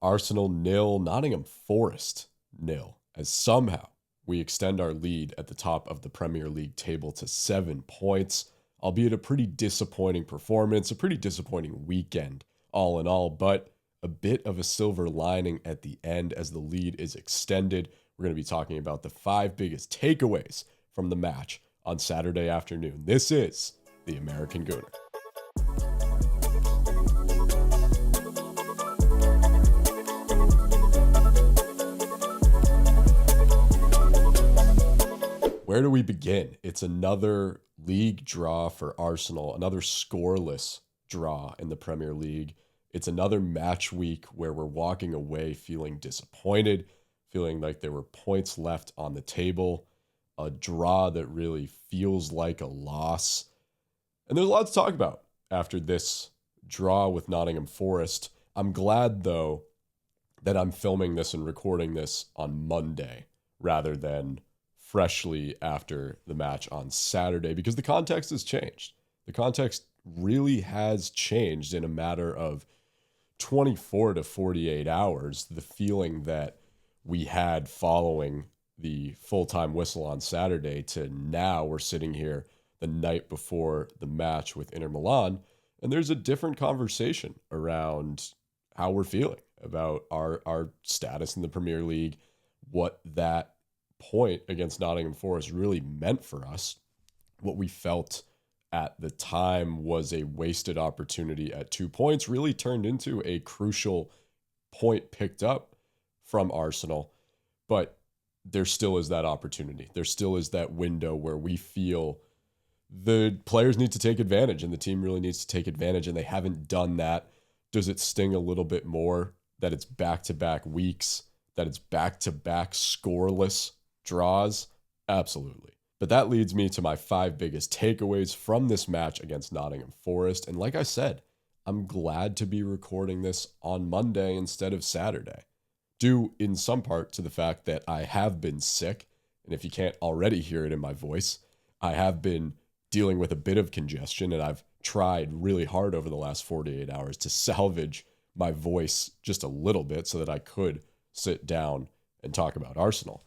Arsenal nil, Nottingham Forest nil, as somehow we extend our lead at the top of the Premier League table to 7 points, albeit a pretty disappointing performance, a pretty disappointing weekend all in all, but a bit of a silver lining at the end as the lead is extended. We're going to be talking about the 5 biggest takeaways from the match on Saturday afternoon. This is the American Gooner. Where do we begin? It's another league draw for Arsenal, another scoreless draw in the Premier League. It's another match week where we're walking away feeling disappointed, feeling like there were points left on the table, a draw that really feels like a loss. And there's a lot to talk about after this draw with Nottingham Forest. I'm glad, though, that I'm filming this and recording this on Monday rather than freshly after the match on Saturday, because the context has changed. The context really has changed in a matter of 24 to 48 hours. The feeling that we had following the full-time whistle on Saturday to now we're sitting here the night before the match with Inter Milan, and there's a different conversation around how we're feeling about our status in the Premier League, what that point against Nottingham Forest really meant for us. What we felt at the time was a wasted opportunity at 2 points really turned into a crucial point picked up from Arsenal. But there still is that opportunity. There still is that window where we feel the players need to take advantage and the team really needs to take advantage, and they haven't done that. Does it sting a little bit more that it's back-to-back weeks, that it's back-to-back scoreless draws? Absolutely. But that leads me to my 5 biggest takeaways from this match against Nottingham Forest. And like I said, I'm glad to be recording this on Monday instead of Saturday, due in some part to the fact that I have been sick. And if you can't already hear it in my voice, I have been dealing with a bit of congestion, and I've tried really hard over the last 48 hours to salvage my voice just a little bit so that I could sit down and talk about Arsenal.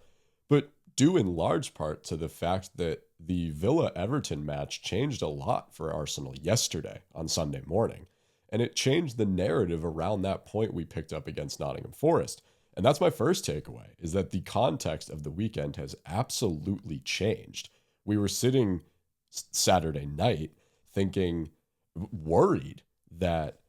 But due in large part to the fact that the Villa-Everton match changed a lot for Arsenal yesterday on Sunday morning. And it changed the narrative around that point we picked up against Nottingham Forest. And that's my first takeaway, is that the context of the weekend has absolutely changed. We were sitting Saturday night thinking, worried that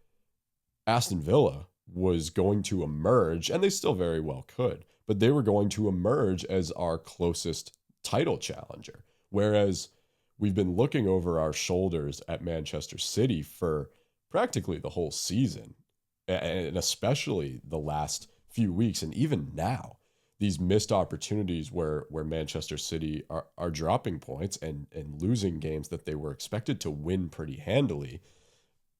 Aston Villa was going to emerge, and they still very well could, but they were going to emerge as our closest title challenger. Whereas we've been looking over our shoulders at Manchester City for practically the whole season, and especially the last few weeks, and even now, these missed opportunities where Manchester City are dropping points and losing games that they were expected to win pretty handily.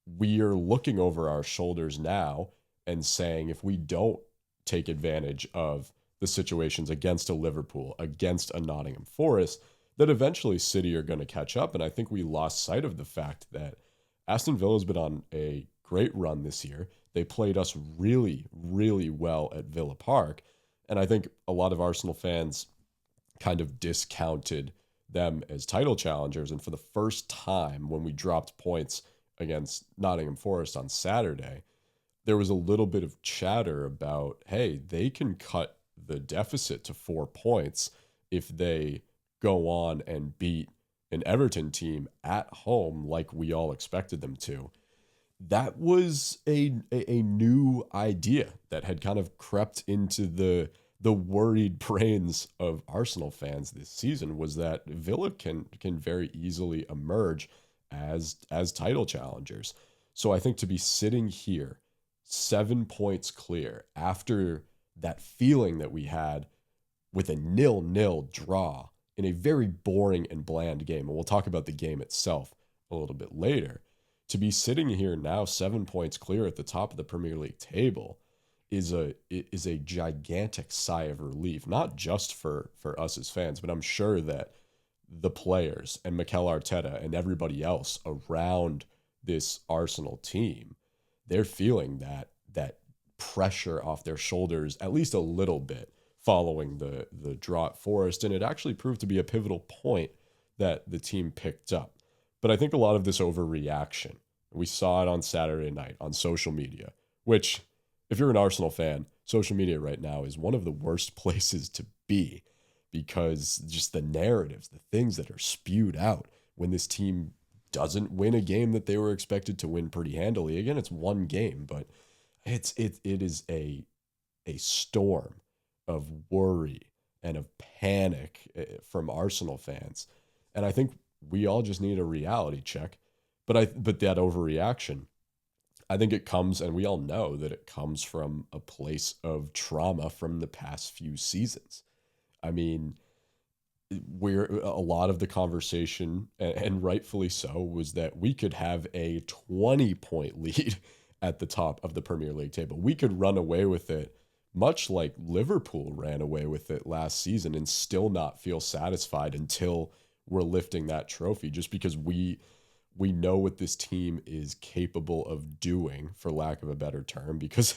We are looking over our shoulders now and saying, if we don't take advantage of the situations against a Liverpool, against a Nottingham Forest, that eventually City are going to catch up. And I think we lost sight of the fact that Aston Villa has been on a great run this year. They played us really, really well at Villa Park. And I think a lot of Arsenal fans kind of discounted them as title challengers. And for the first time, when we dropped points against Nottingham Forest on Saturday, there was a little bit of chatter about, hey, they can cut the deficit to 4 points if they go on and beat an Everton team at home like we all expected them to. That was a new idea that had kind of crept into the worried brains of Arsenal fans this season, was that Villa can very easily emerge as title challengers. So I think to be sitting here 7 points clear after that feeling that we had with a 0-0 draw in a very boring and bland game, and we'll talk about the game itself a little bit later, to be sitting here now 7 points clear at the top of the Premier League table is a gigantic sigh of relief, not just for us as fans, but I'm sure that the players and Mikel Arteta and everybody else around this Arsenal team, they're feeling that pressure off their shoulders at least a little bit following the draw at Forest, and it actually proved to be a pivotal point that the team picked up. But I think a lot of this overreaction, we saw it on Saturday night on social media, which, if you're an Arsenal fan, social media right now is one of the worst places to be, because just the narratives, the things that are spewed out when this team doesn't win a game that they were expected to win pretty handily. Again, it's one game, but it is a storm of worry and of panic from Arsenal fans. And I think we all just need a reality check. But that overreaction, I think it comes, and we all know that it comes from a place of trauma from the past few seasons. I mean, where a lot of the conversation, and rightfully so, was that we could have a 20-point lead at the top of the Premier League table. We could run away with it, much like Liverpool ran away with it last season, and still not feel satisfied until we're lifting that trophy, just because we know what this team is capable of doing, for lack of a better term, because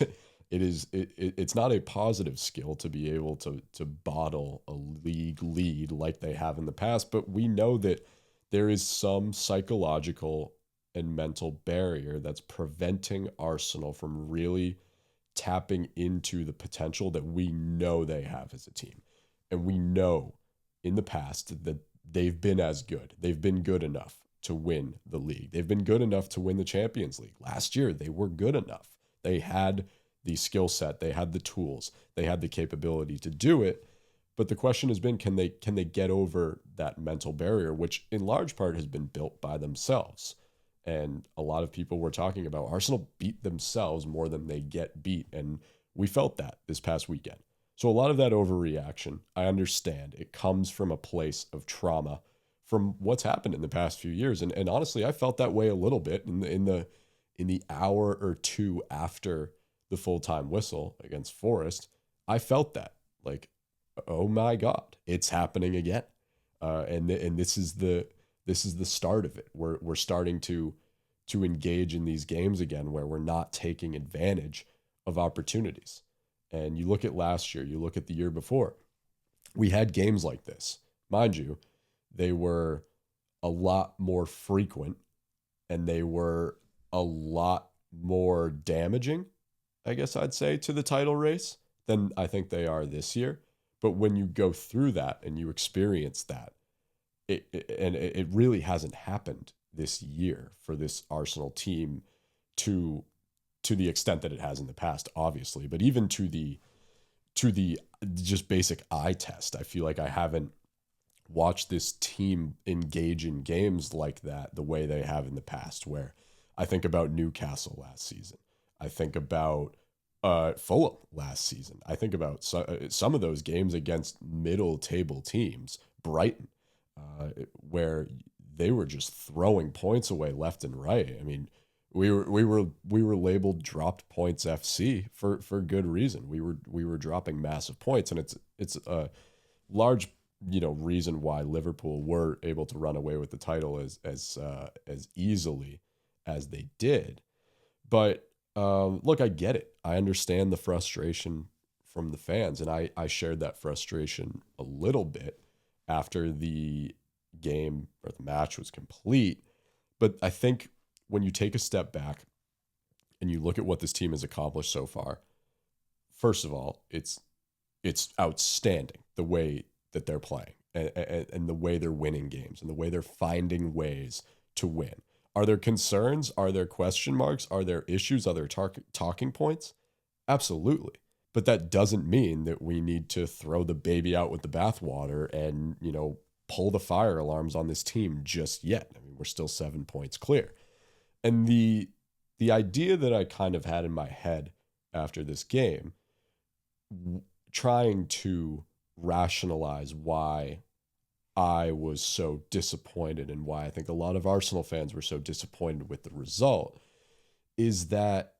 it's not a positive skill to be able to bottle a league lead like they have in the past, but we know that there is some psychological and mental barrier that's preventing Arsenal from really tapping into the potential that we know they have as a team. And we know in the past that they've been as good. They've been good enough to win the league. They've been good enough to win the Champions League. Last year, they were good enough. They had the skill set, they had the tools, they had the capability to do it. But the question has been, can they get over that mental barrier, which in large part has been built by themselves. And a lot of people were talking about Arsenal beat themselves more than they get beat. And we felt that this past weekend. So a lot of that overreaction, I understand. It comes from a place of trauma from what's happened in the past few years. And honestly, I felt that way a little bit in the hour or two after the full-time whistle against Forest. I felt that, like, oh my God, it's happening again. And this is the start of it. We're starting to engage in these games again where we're not taking advantage of opportunities. And you look at last year, you look at the year before, we had games like this. Mind you, they were a lot more frequent, and they were a lot more damaging, I guess I'd say, to the title race than I think they are this year. But when you go through that and you experience that, it really hasn't happened this year for this Arsenal team to the extent that it has in the past, obviously, but even to the just basic eye test. I feel like I haven't watched this team engage in games like that the way they have in the past, where I think about Newcastle last season. I think about Fulham last season. I think about some of those games against middle table teams, Brighton, where they were just throwing points away left and right. I mean, we were labeled dropped points FC for good reason. We were dropping massive points, and it's a large reason why Liverpool were able to run away with the title as easily as they did. But look, I get it. I understand the frustration from the fans, and I shared that frustration a little bit after the game or the match was complete. But I think when you take a step back and you look at what this team has accomplished so far, first of all, it's outstanding the way that they're playing and the way they're winning games and the way they're finding ways to win. Are there concerns? Are there question marks? Are there issues? Are there talking points? Absolutely. But that doesn't mean that we need to throw the baby out with the bathwater and, pull the fire alarms on this team just yet. I mean, we're still 7 points clear. And the idea that I kind of had in my head after this game, trying to rationalize why I was so disappointed and why I think a lot of Arsenal fans were so disappointed with the result, is that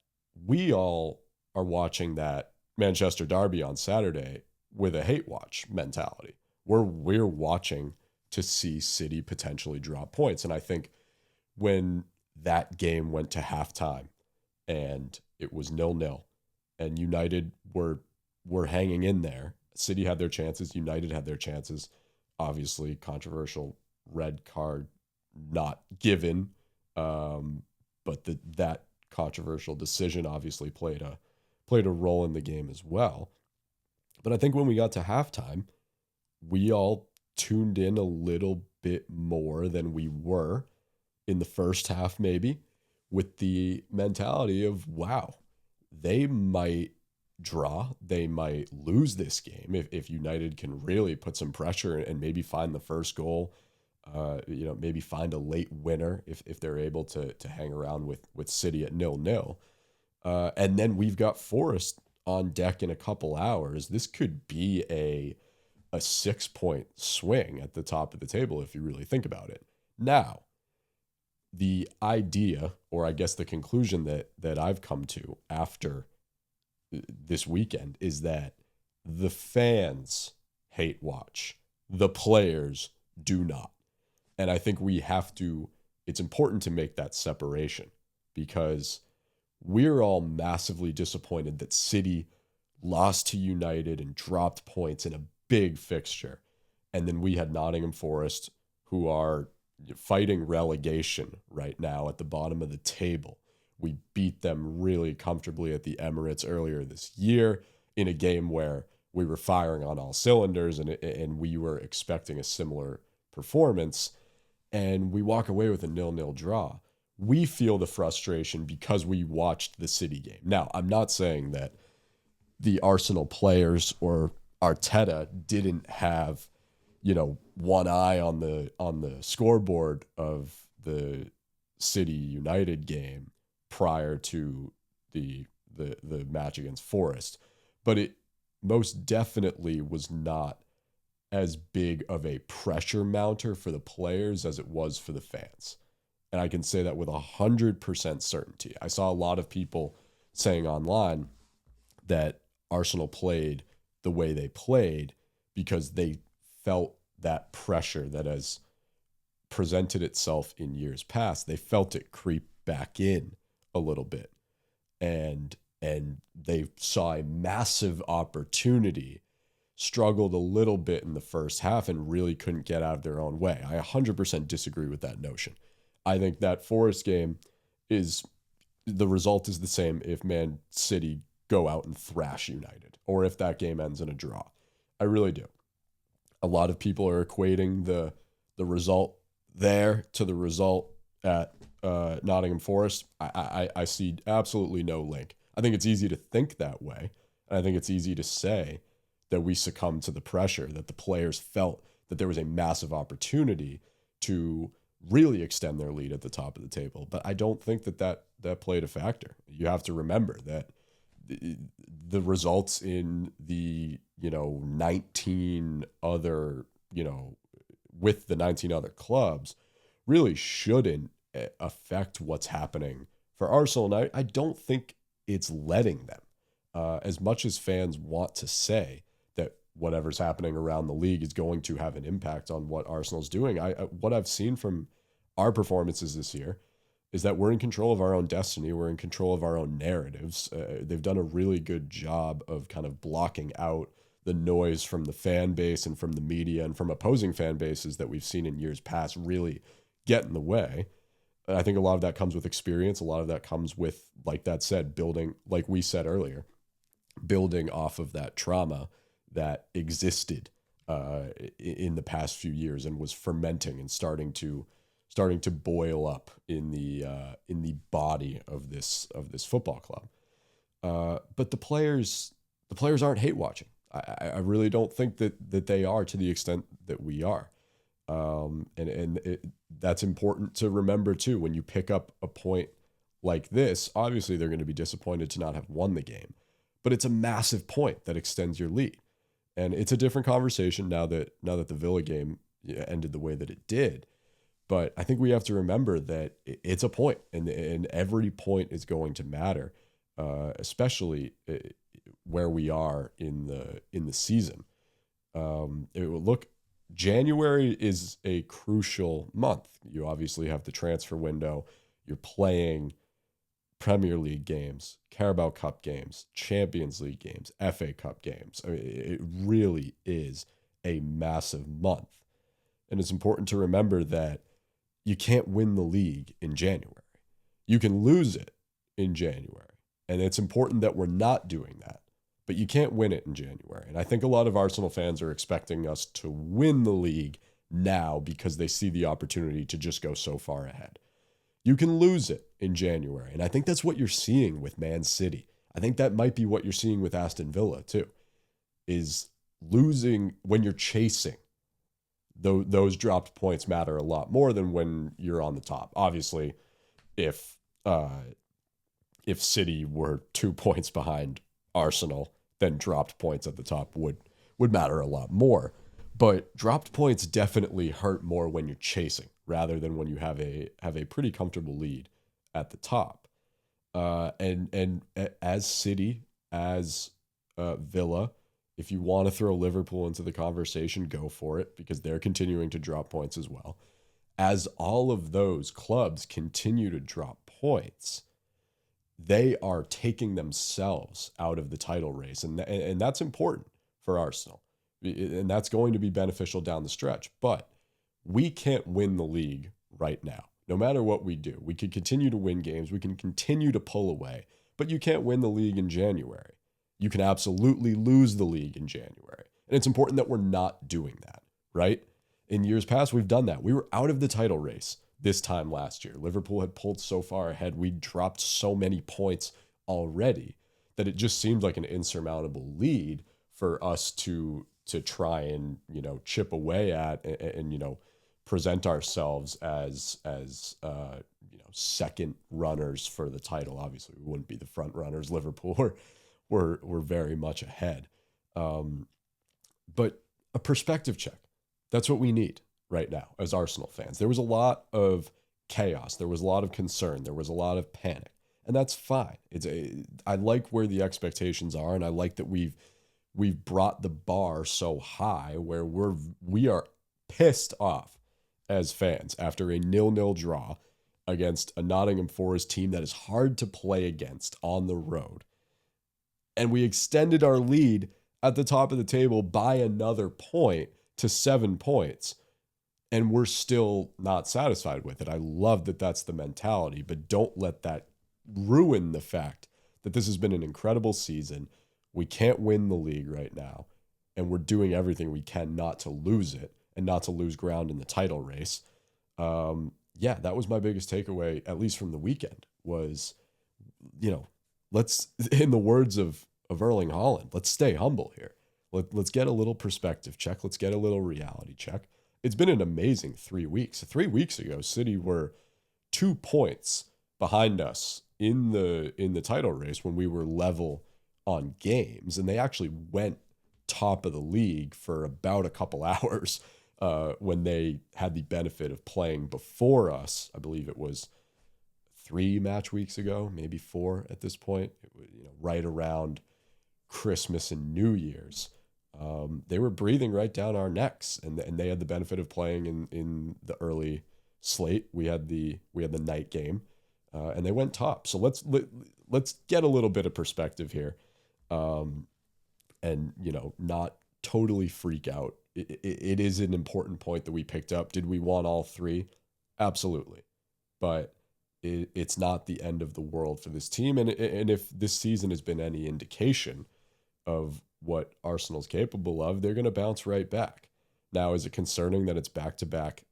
we all are watching that Manchester derby on Saturday with a hate watch mentality. We're watching to see City potentially drop points. And I think when that game went to halftime and it was 0-0, and United were hanging in there. City had their chances, United had their chances. Obviously, controversial red card not given, but that controversial decision obviously played a role in the game as well. But I think when we got to halftime, we all tuned in a little bit more than we were in the first half, maybe, with the mentality of, wow, they might draw, they might lose this game if United can really put some pressure and maybe find the first goal. Maybe find a late winner if they're able to hang around with City at 0-0. And then we've got Forest on deck in a couple hours. This could be a 6-point swing at the top of the table if you really think about it. Now, the idea, or I guess the conclusion that I've come to after this weekend, is that the fans hate watch, the players do not. And I think it's important to make that separation, because we're all massively disappointed that City lost to United and dropped points in a big fixture. And then we had Nottingham Forest, who are fighting relegation right now at the bottom of the table. We beat them really comfortably at the Emirates earlier this year in a game where we were firing on all cylinders, and we were expecting a similar performance. And we walk away with a 0-0 draw. We feel the frustration because we watched the City game. Now, I'm not saying that the Arsenal players or Arteta didn't have, one eye on the scoreboard of the City United game prior to the match against Forest, but it most definitely was not as big of a pressure mounter for the players as it was for the fans. And I can say that with 100% certainty. I saw a lot of people saying online that Arsenal played the way they played because they felt that pressure that has presented itself in years past. They felt it creep back in a little bit. And they saw a massive opportunity, struggled a little bit in the first half, and really couldn't get out of their own way. I 100% disagree with that notion. I think that Forest game the result is the same if Man City go out and thrash United, or if that game ends in a draw. I really do. A lot of people are equating the result there to the result at Nottingham Forest. I see absolutely no link. I think it's easy to think that way. And I think it's easy to say that we succumbed to the pressure, that the players felt that there was a massive opportunity to really extend their lead at the top of the table. But I don't think that played a factor. You have to remember that the results in the 19 other with the 19 other clubs really shouldn't affect what's happening for Arsenal. And I don't think it's letting them, as much as fans want to say that whatever's happening around the league is going to have an impact on what Arsenal's doing. What I've seen from our performances this year is that we're in control of our own destiny. We're in control of our own narratives. They've done a really good job of kind of blocking out the noise from the fan base and from the media and from opposing fan bases that we've seen in years past really get in the way. And I think a lot of that comes with experience. A lot of that comes with, like that said, building, like we said earlier, building off of that trauma that existed in the past few years and was fermenting and starting to boil up in the body of this football club. But the players aren't hate watching. I really don't think that they are, to the extent that we are. That's important to remember too. When you pick up a point like this, obviously they're going to be disappointed to not have won the game, but it's a massive point that extends your lead. And it's a different conversation now that the Villa game ended the way that it did. But I think we have to remember that it's a point, and every point is going to matter, especially where we are in the season. January is a crucial month. You obviously have the transfer window. You're playing Premier League games, Carabao Cup games, Champions League games, FA Cup games. I mean, it really is a massive month. And it's important to remember that you can't win the league in January. You can lose it in January. And it's important that we're not doing that. But you can't win it in January. And I think a lot of Arsenal fans are expecting us to win the league now because they see the opportunity to just go so far ahead. You can lose it in January. And I think that's what you're seeing with Man City. I think that might be what you're seeing with Aston Villa too, is losing when you're chasing. Those dropped points matter a lot more than when you're on the top. Obviously, if City were 2 points behind Arsenal, then dropped points at the top would matter a lot more. But dropped points definitely hurt more when you're chasing rather than when you have a pretty comfortable lead at the top. And as City, as Villa, if you want to throw Liverpool into the conversation, go for it because they're continuing to drop points as well. As all of those clubs continue to drop points, they are taking themselves out of the title race. And that's important for Arsenal. And that's going to be beneficial down the stretch. But we can't win the league right now. No matter what we do, we can continue to win games. We can continue to pull away. But you can't win the league in January. You can absolutely lose the league in January. And it's important that we're not doing that, right? In years past, we've done that. We were out of the title race this time last year. Liverpool had pulled so far ahead. We dropped so many points already that it just seemed like an insurmountable lead for us to try and, chip away at and present ourselves as second runners for the title. Obviously, we wouldn't be the front runners. Liverpool were very much ahead. But a perspective check. That's what we need right now as Arsenal fans. There was a lot of chaos. There was a lot of concern. There was a lot of panic. And that's fine. I like where the expectations are, and I like that we've brought the bar so high where we are pissed off as fans after a 0-0 draw against a Nottingham Forest team that is hard to play against on the road. And we extended our lead at the top of the table by another point to 7 points. And we're still not satisfied with it. I love that that's the mentality, but don't let that ruin the fact that this has been an incredible season. We can't win the league right now, and we're doing everything we can not to lose it and not to lose ground in the title race. That was my biggest takeaway, at least from the weekend, was, let's, in the words of Erling Haaland, let's stay humble here. Let's get a little perspective check. Let's get a little reality check. It's been an amazing 3 weeks. 3 weeks ago, City were 2 points behind us in the title race when we were level on games, and they actually went top of the league for about a couple hours when they had the benefit of playing before us. I believe it was 3 match weeks ago, maybe 4 at this point. It was, right around Christmas and New Year's. They were breathing right down our necks, and they had the benefit of playing in the early slate. We had the night game, and they went top. So let's get a little bit of perspective here, and not totally freak out. It is an important point that we picked up. Did we want all 3? Absolutely, but it's not the end of the world for this team. And if this season has been any indication of what Arsenal's capable of, they're going to bounce right back. Now, is it concerning that it's back-to-back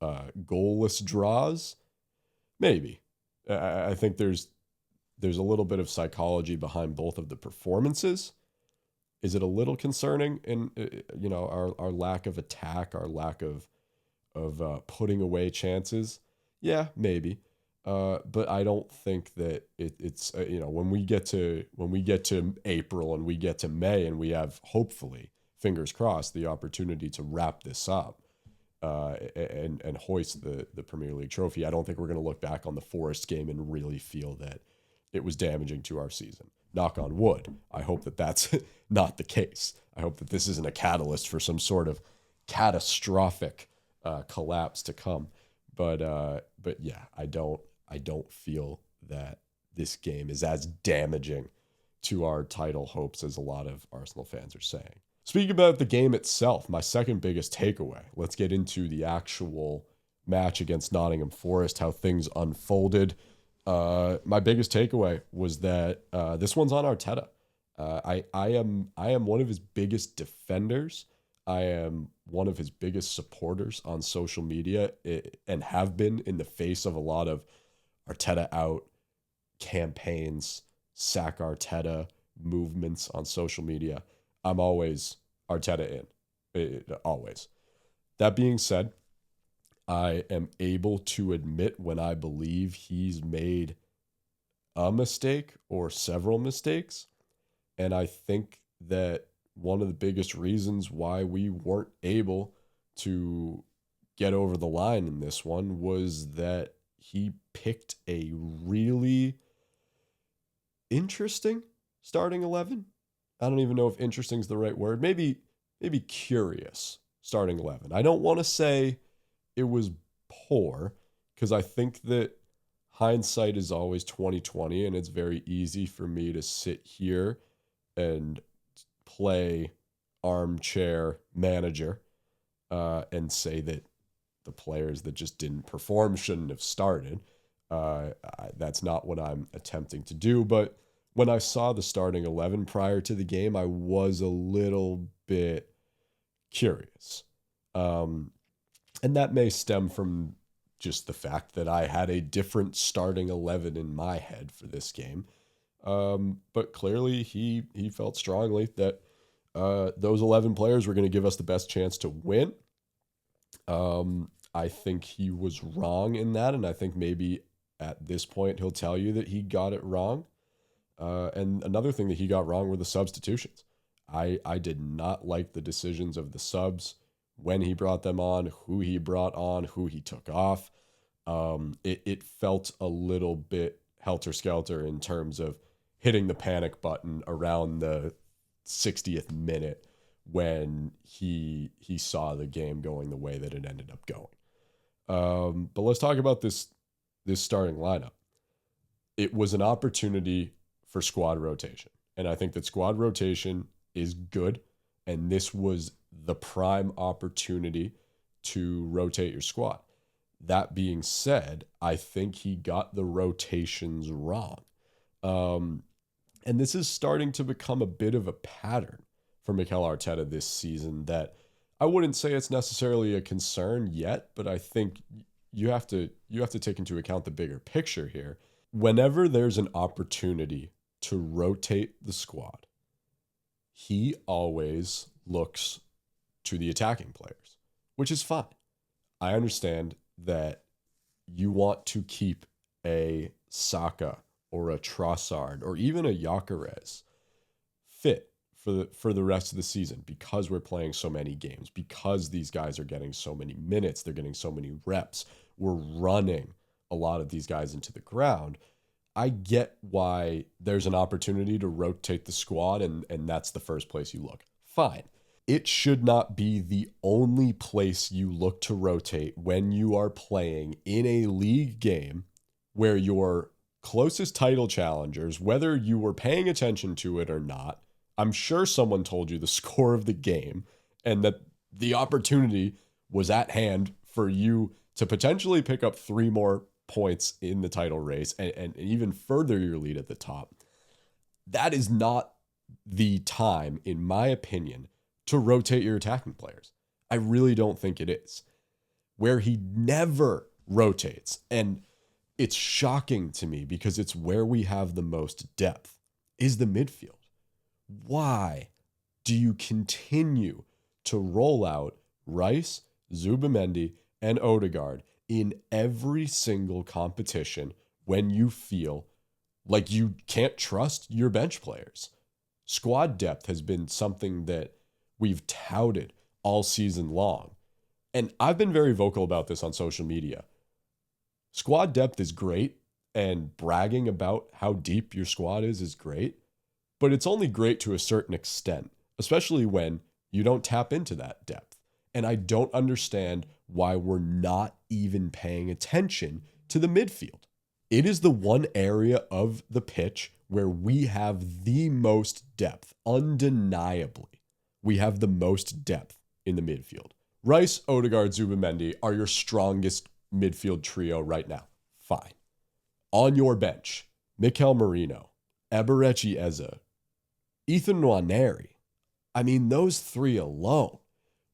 goalless draws? Maybe. I think there's a little bit of psychology behind both of the performances. Is it a little concerning in our lack of attack, our lack of putting away chances? Yeah, maybe. But I don't think that it's when we get to April and we get to May and we have, hopefully, fingers crossed, the opportunity to wrap this up and hoist the Premier League trophy. I don't think we're going to look back on the Forest game and really feel that it was damaging to our season. Knock on wood. I hope that that's not the case. I hope that this isn't a catalyst for some sort of catastrophic collapse to come. But yeah, I don't feel that this game is as damaging to our title hopes as a lot of Arsenal fans are saying. Speaking about the game itself, my second biggest takeaway, let's get into the actual match against Nottingham Forest, how things unfolded. My biggest takeaway was that this one's on Arteta. I am one of his biggest defenders. I am one of his biggest supporters on social media, and have been in the face of a lot of Arteta out campaigns, sack Arteta movements on social media. I'm always Arteta in, always. That being said, I am able to admit when I believe he's made a mistake or several mistakes. And I think that one of the biggest reasons why we weren't able to get over the line in this one was that he picked a really interesting starting 11. I don't even know if interesting is the right word. Maybe curious starting 11. I don't want to say it was poor, because I think that hindsight is always 2020, and it's very easy for me to sit here and play armchair manager and say that the players that just didn't perform shouldn't have started. That's not what I'm attempting to do. But when I saw the starting 11 prior to the game, I was a little bit curious. And that may stem from just the fact that I had a different starting 11 in my head for this game. But clearly he felt strongly that those 11 players were going to give us the best chance to win. I think he was wrong in that, and I think maybe at this point he'll tell you that he got it wrong. And another thing that he got wrong were the substitutions. I did not like the decisions of the subs, when he brought them on, who he brought on, who he took off. It felt a little bit helter-skelter in terms of hitting the panic button around the 60th minute when he saw the game going the way that it ended up going. But let's talk about this starting lineup. It was an opportunity for squad rotation, and I think that squad rotation is good, and this was the prime opportunity to rotate your squad. That being said, I think he got the rotations wrong. And this is starting to become a bit of a pattern for Mikel Arteta this season, that I wouldn't say it's necessarily a concern yet, but I think you have to take into account the bigger picture here. Whenever there's an opportunity to rotate the squad, he always looks to the attacking players, which is fine. I understand that you want to keep a Saka or a Trossard or even a Gyökeres fit for the rest of the season, because we're playing so many games, because these guys are getting so many minutes, they're getting so many reps, we're running a lot of these guys into the ground. I get why there's an opportunity to rotate the squad, and that's the first place you look. Fine. It should not be the only place you look to rotate when you are playing in a league game where your closest title challengers, whether you were paying attention to it or not, I'm sure someone told you the score of the game and that the opportunity was at hand for you to potentially pick up 3 more points in the title race and even further your lead at the top. That is not the time, in my opinion, to rotate your attacking players. I really don't think it is. Where he never rotates, and it's shocking to me because it's where we have the most depth, is the midfield. Why do you continue to roll out Rice, Zubimendi, and Odegaard in every single competition when you feel like you can't trust your bench players? Squad depth has been something that we've touted all season long. And I've been very vocal about this on social media. Squad depth is great, and bragging about how deep your squad is great, but it's only great to a certain extent, especially when you don't tap into that depth. And I don't understand why we're not even paying attention to the midfield. It is the one area of the pitch where we have the most depth. Undeniably, we have the most depth in the midfield. Rice, Odegaard, Zubimendi are your strongest midfield trio right now. Fine. On your bench, Mikel Merino, Eberechi Eze, Ethan Nwaneri. I mean, those three alone,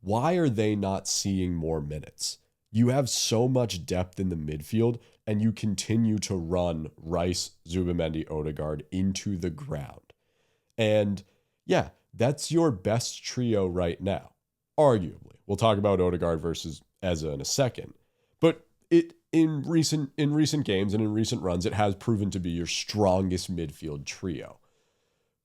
why are they not seeing more minutes? You have so much depth in the midfield, and you continue to run Rice, Zubimendi, Odegaard into the ground. And yeah, that's your best trio right now, arguably. We'll talk about Odegaard versus Eze in a second. But it in recent games and in recent runs, it has proven to be your strongest midfield trio.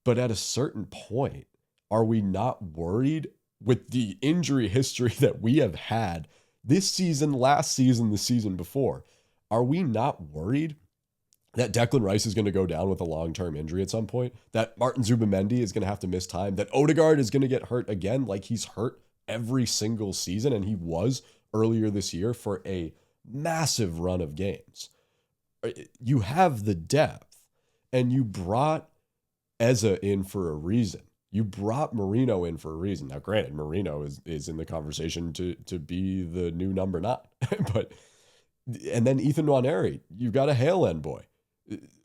But at a certain point, are we not worried with the injury history that we have had this season, last season, the season before? Are we not worried that Declan Rice is going to go down with a long-term injury at some point? That Martin Zubimendi is going to have to miss time? That Odegaard is going to get hurt again like he's hurt every single season, and he was earlier this year for a massive run of games? You have the depth, and you brought Eze in for a reason. You brought Merino in for a reason. Now, granted, Merino is in the conversation to be the new number 9. But and then Ethan Nwaneri, you've got a Hale End boy.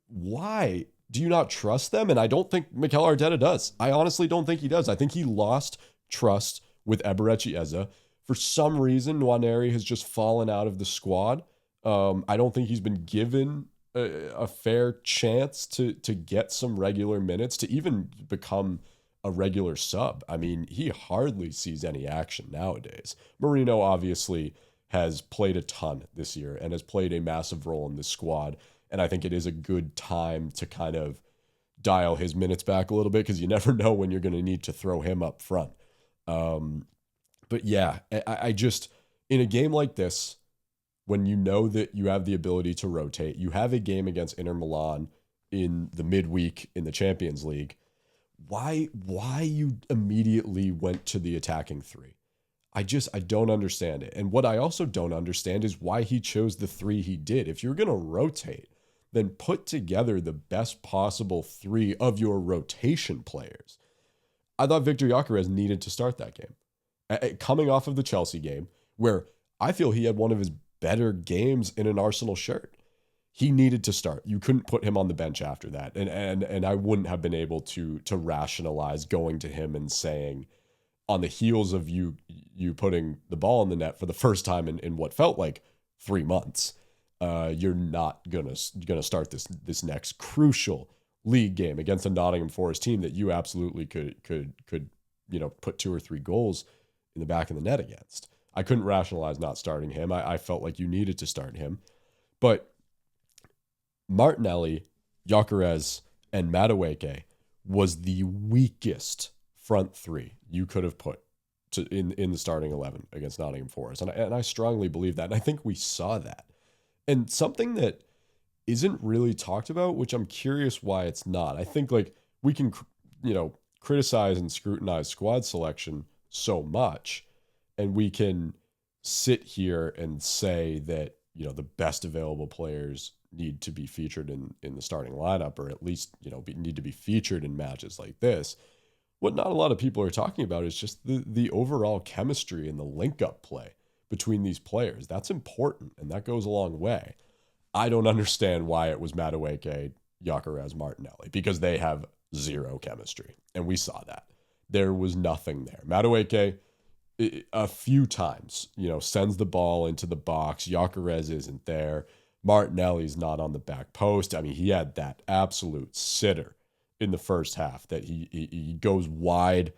Why do you not trust them? And I don't think Mikel Arteta does. I honestly don't think he does. I think he lost trust with Eberechi Eze. For some reason, Nwaneri has just fallen out of the squad. I don't think he's been given a fair chance to get some regular minutes, to even become a regular sub. I mean, he hardly sees any action nowadays. Merino obviously has played a ton this year and has played a massive role in this squad. And I think it is a good time to kind of dial his minutes back a little bit, because you never know when you're going to need to throw him up front. But yeah, I just, in a game like this, when you know that you have the ability to rotate, you have a game against Inter Milan in the midweek in the Champions League, why you immediately went to the attacking three? I don't understand it. And what I also don't understand is why he chose the three he did. If you're going to rotate, then put together the best possible three of your rotation players. I thought Victor Gyökeres needed to start that game. Coming off of the Chelsea game, where I feel he had one of his better games in an Arsenal shirt, he needed to start. You couldn't put him on the bench after that. And I wouldn't have been able to rationalize going to him and saying, on the heels of you putting the ball in the net for the first time in what felt like 3 months, you're not gonna start this next crucial league game against a Nottingham Forest team that you absolutely could put 2 or 3 goals in the back of the net against. I couldn't rationalize not starting him. I felt like you needed to start him. But Martinelli, Gyökeres, and Madueke was the weakest front three you could have put in the starting 11 against Nottingham Forest. And I strongly believe that. And I think we saw that. And something that isn't really talked about, which I'm curious why it's not. I think like we can, criticize and scrutinize squad selection so much, and we can sit here and say that, the best available players need to be featured in the starting lineup, or at least, need to be featured in matches like this. What not a lot of people are talking about is just the overall chemistry and the link-up play between these players. That's important, and that goes a long way. I don't understand why it was Madueke, Gyökeres, Martinelli, because they have zero chemistry, and we saw that. There was nothing there. Madueke, a few times, sends the ball into the box. Gyökeres isn't there. Martinelli's not on the back post. I mean, he had that absolute sitter in the first half that he goes wide,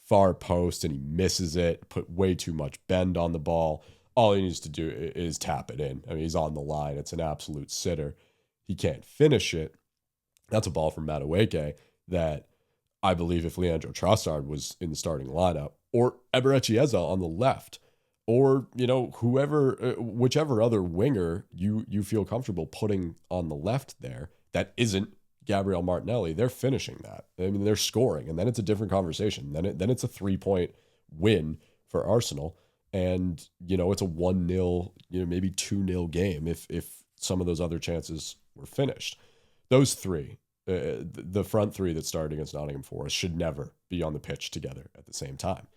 far post, and he misses it, put way too much bend on the ball. All he needs to do is tap it in. I mean, he's on the line. It's an absolute sitter. He can't finish it. That's a ball from Madueke that I believe if Leandro Trossard was in the starting lineup, or Eberechi Eze on the left, or, whichever other winger you feel comfortable putting on the left there that isn't Gabriel Martinelli, they're finishing that. I mean, they're scoring, and then it's a different conversation. Then it's a 3-point win for Arsenal, and it's a 1-0, maybe 2-0 game if some of those other chances were finished. Those three, the front three that started against Nottingham Forest, should never be on the pitch together at the same time.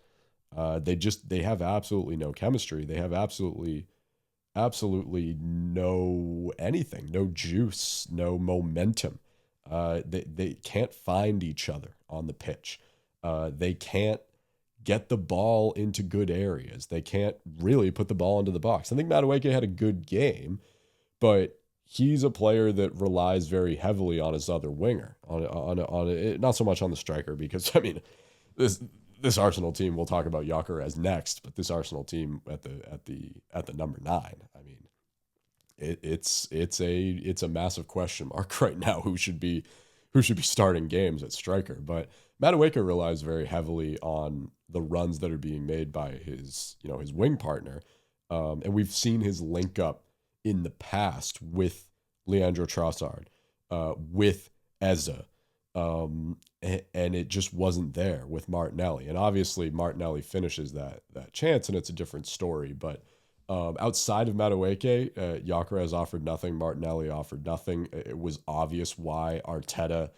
They have absolutely no chemistry. They have absolutely no anything, no juice, no momentum. They can't find each other on the pitch. They can't get the ball into good areas. They can't really put the ball into the box. I think Madueke had a good game, but he's a player that relies very heavily on his other winger, not so much on the striker, because I mean, this Arsenal team, we'll talk about Gyökeres next, but this Arsenal team at the number 9, I mean, it's a massive question mark right now who should be starting games at striker. But Madueke relies very heavily on the runs that are being made by his wing partner, and we've seen his link up in the past with Leandro Trossard, with Eza, and it just wasn't there with Martinelli. And obviously Martinelli finishes that chance, and it's a different story. But outside of Madueke, Gyökeres offered nothing. Martinelli offered nothing. It was obvious why Arteta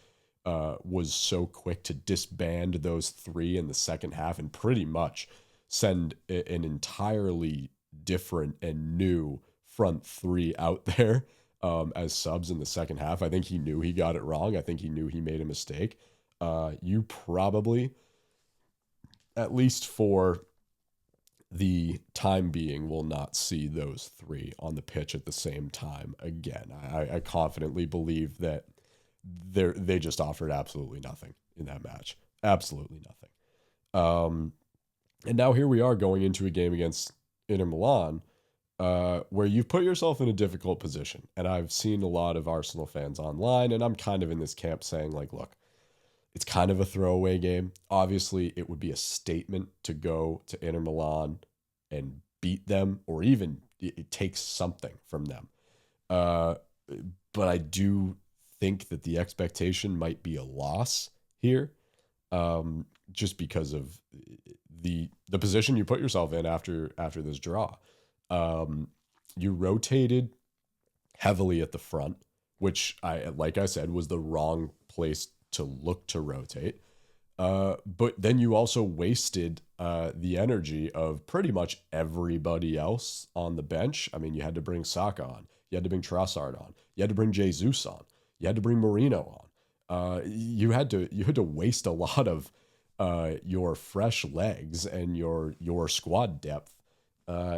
was so quick to disband those three in the second half and pretty much send an entirely different and new front three out there as subs in the second half. I think he knew he got it wrong. I think he knew he made a mistake. You probably, at least for the time being, will not see those three on the pitch at the same time again. I confidently believe that they just offered absolutely nothing in that match. Absolutely nothing. And now here we are going into a game against Inter Milan, where you've put yourself in a difficult position. And I've seen a lot of Arsenal fans online, and I'm kind of in this camp saying, like, look, it's kind of a throwaway game. Obviously, it would be a statement to go to Inter Milan and beat them, or even it takes something from them. But I do think that the expectation might be a loss here, just because of the position you put yourself in after this draw. You rotated heavily at the front, which like I said, was the wrong place to look to rotate. But then you also wasted the energy of pretty much everybody else on the bench. I mean, you had to bring Saka on. You had to bring Trossard on. You had to bring Jesus on. You had to bring Marino on. You had to waste a lot of your fresh legs and your squad depth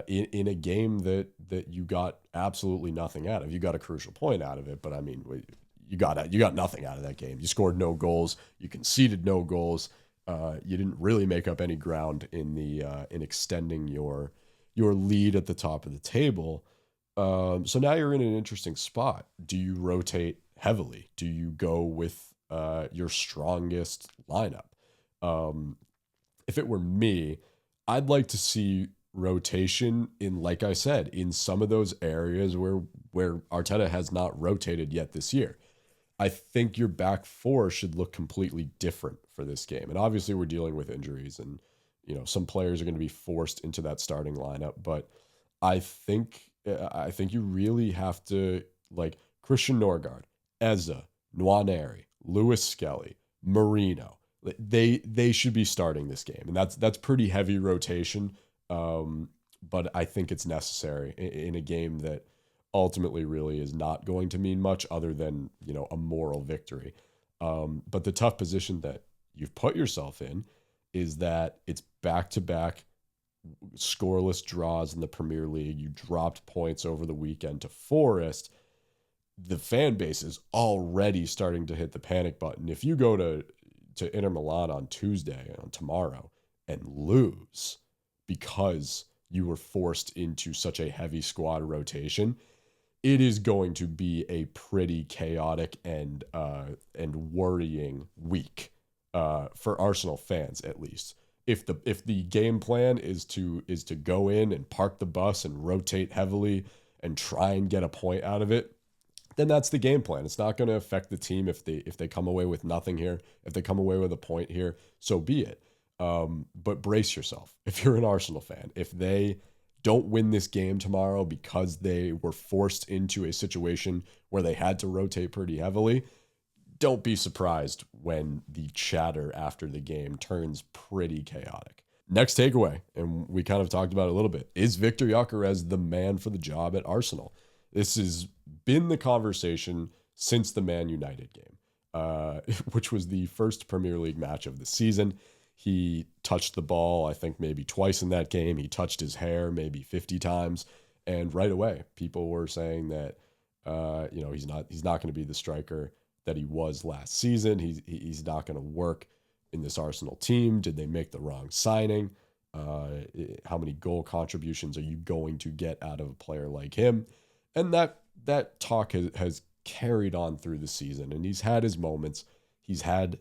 in a game that you got absolutely nothing out of. You got a crucial point out of it, but I mean, you got nothing out of that game. You scored no goals. You conceded no goals. You didn't really make up any ground in extending your lead at the top of the table. So now you're in an interesting spot. Do you rotate heavily? Do you go with your strongest lineup? If it were me, I'd like to see rotation in, like I said, in some of those areas where Arteta has not rotated yet this year. I think your back four should look completely different for this game. And obviously we're dealing with injuries, and some players are going to be forced into that starting lineup, but I think you really have to, like, Christian Norgard, Eza, Nwaneri, Lewis Skelly, Marino. They should be starting this game. And that's pretty heavy rotation. But I think it's necessary in a game that ultimately really is not going to mean much other than, a moral victory. But the tough position that you've put yourself in is that it's back-to-back scoreless draws in the Premier League. You dropped points over the weekend to Forest. The fan base is already starting to hit the panic button. If you go to Inter Milan on Tuesday, on tomorrow, and lose because you were forced into such a heavy squad rotation, it is going to be a pretty chaotic and worrying week for Arsenal fans, at least. If the game plan is to go in and park the bus and rotate heavily and try and get a point out of it, then that's the game plan. It's not going to affect the team if they come away with nothing here. If they come away with a point here, so be it. But brace yourself if you're an Arsenal fan. If they don't win this game tomorrow because they were forced into a situation where they had to rotate pretty heavily, don't be surprised when the chatter after the game turns pretty chaotic. Next takeaway, and we kind of talked about it a little bit, is Victor Gyökeres the man for the job at Arsenal? This has been the conversation since the Man United game, which was the first Premier League match of the season. He touched the ball, I think, maybe twice in that game. He touched his hair maybe 50 times. And right away, people were saying that, he's not going to be the striker that he was last season. He's not going to work in this Arsenal team. Did they make the wrong signing? How many goal contributions are you going to get out of a player like him? And that talk has carried on through the season, and he's had his moments. He's had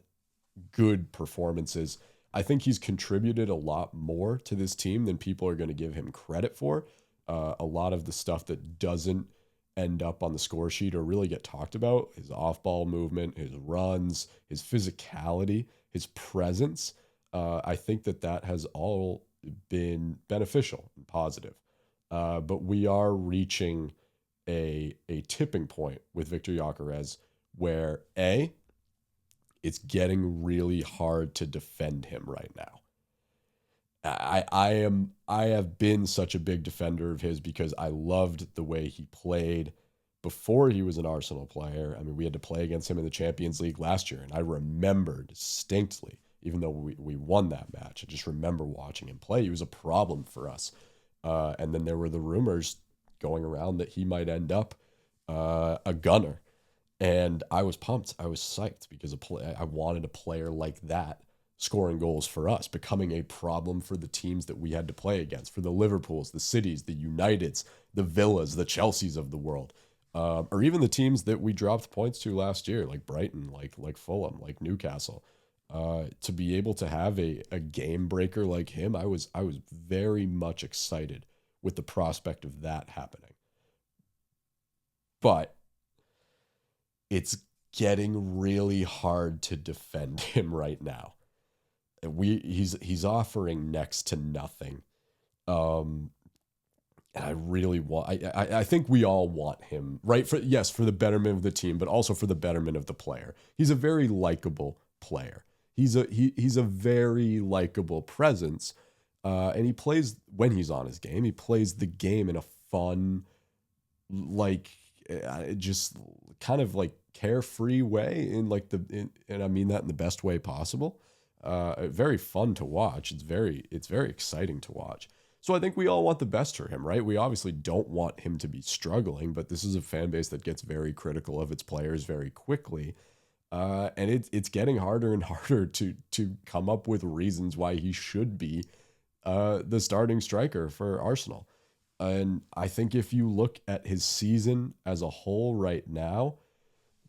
good performances. I think he's contributed a lot more to this team than people are going to give him credit for. A lot of the stuff that doesn't end up on the score sheet or really get talked about, his off-ball movement, his runs, his physicality, his presence, I think that has all been beneficial and positive. But we are reaching a tipping point with Victor Gyökeres where it's getting really hard to defend him right now. I have been such a big defender of his because I loved the way he played before he was an Arsenal player. I mean, we had to play against him in the Champions League last year, and I remember distinctly, even though we won that match, I just remember watching him play. He was a problem for us. And then there were the rumors going around that he might end up a gunner. And I was pumped. I was psyched because I wanted a player like that scoring goals for us, becoming a problem for the teams that we had to play against, for the Liverpools, the Cities, the Uniteds, the Villas, the Chelseas of the world, or even the teams that we dropped points to last year, like Brighton, like Fulham, like Newcastle. To be able to have a game breaker like him, I was very much excited with the prospect of that happening. But it's getting really hard to defend him right now. He's offering next to nothing. And I really want I think we all want him, right? For the betterment of the team, but also for the betterment of the player. He's a very likable player. He's a very likable presence. And he plays, when he's on his game, he plays the game in a fun, just kind of like carefree way, and I mean that in the best way possible. Very fun to watch. It's very exciting to watch. So I think we all want the best for him, right? We obviously don't want him to be struggling, but this is a fan base that gets very critical of its players very quickly. And it's getting harder and harder to come up with reasons why he should be the starting striker for Arsenal. And I think if you look at his season as a whole right now,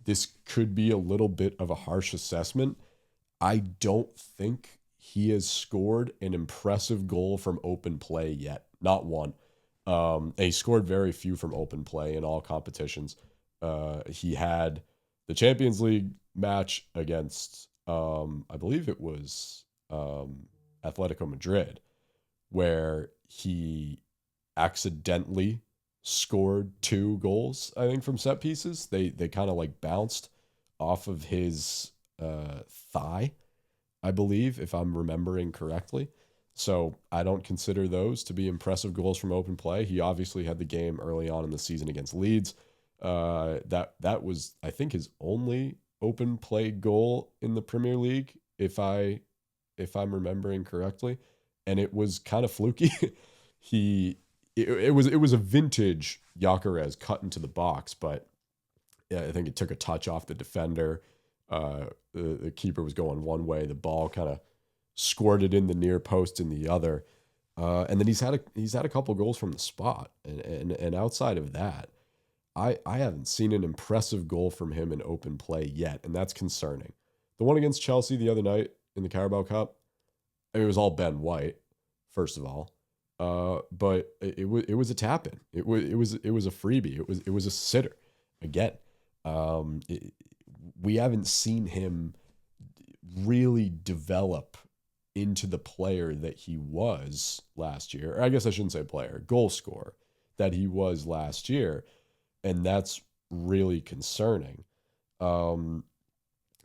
this could be a little bit of a harsh assessment. I don't think he has scored an impressive goal from open play yet. Not one. And he scored very few from open play in all competitions. He had the Champions League match against, I believe it was Atletico Madrid, where he accidentally scored 2 goals, I think, from set pieces. They kind of like bounced off of his thigh, I believe, if I'm remembering correctly. So I don't consider those to be impressive goals from open play. He obviously had the game early on in the season against Leeds. That was, I think, his only open play goal in the Premier League, if I'm remembering correctly, and it was kind of fluky. It was a vintage Gyökeres cut into the box, but yeah, I think it took a touch off the defender. The keeper was going one way, the ball kind of squirted in the near post in the other, and then he's had a couple goals from the spot, and outside of that, I haven't seen an impressive goal from him in open play yet, and that's concerning. The one against Chelsea the other night in the Carabao Cup, I mean, it was all Ben White, first of all, but it was a tap in. It was a freebie. It was a sitter. Again, we haven't seen him really develop into the player that he was last year. Or I guess I shouldn't say player, goal scorer that he was last year. And that's really concerning. Um,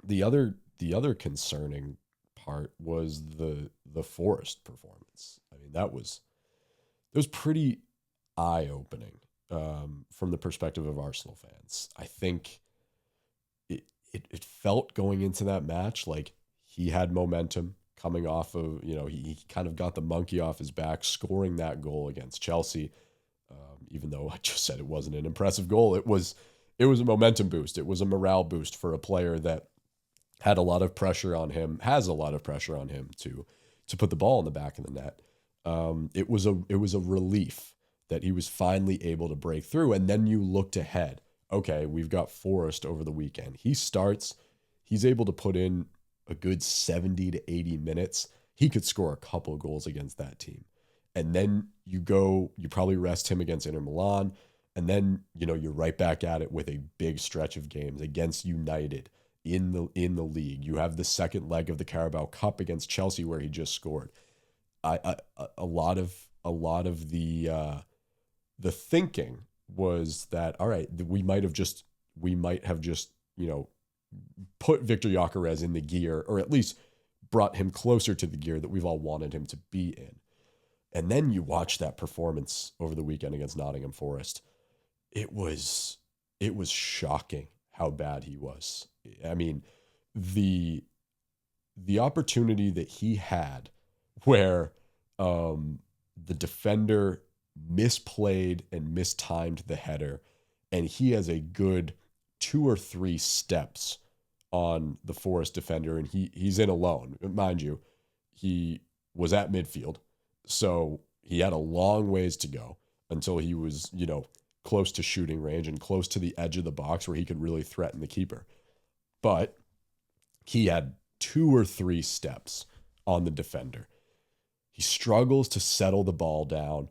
the other concerning part was the Forest performance. I mean, it was pretty eye opening from the perspective of Arsenal fans. I think it felt going into that match like he had momentum coming off of, he kind of got the monkey off his back, scoring that goal against Chelsea. Even though I just said it wasn't an impressive goal, it was a momentum boost. It was a morale boost for a player that had a lot of pressure on him, has a lot of pressure on him to put the ball in the back of the net. It was a relief that he was finally able to break through. And then you looked ahead. Okay, we've got Forest over the weekend. He's able to put in a good 70 to 80 minutes. He could score a couple of goals against that team. And then you probably rest him against Inter Milan. And then, you're right back at it with a big stretch of games against United in the league. You have the second leg of the Carabao Cup against Chelsea where he just scored. A lot of the thinking was that, all right, we might have just put Victor Gyökeres in the gear, or at least brought him closer to the gear that we've all wanted him to be in. And then you watch that performance over the weekend against Nottingham Forest. It was shocking how bad he was. I mean, the opportunity that he had where the defender misplayed and mistimed the header, and he has a good 2 or 3 steps on the Forest defender, and he's in alone. Mind you, he was at midfield, so he had a long ways to go until he was, close to shooting range and close to the edge of the box where he could really threaten the keeper. But he had 2 or 3 steps on the defender. He struggles to settle the ball down.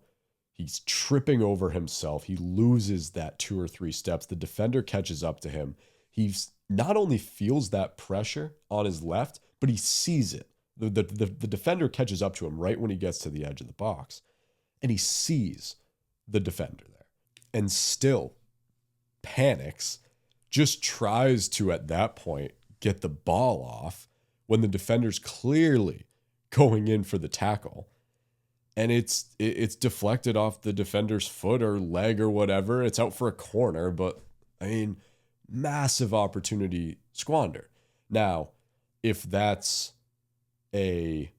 He's tripping over himself. He loses that 2 or 3 steps. The defender catches up to him. He's not only feels that pressure on his left, but he sees it. The defender catches up to him right when he gets to the edge of the box, and he sees the defender there and still panics, just tries to, at that point, get the ball off when the defender's clearly going in for the tackle. And it's deflected off the defender's foot or leg or whatever. It's out for a corner, but I mean, massive opportunity squandered. Now, if that's a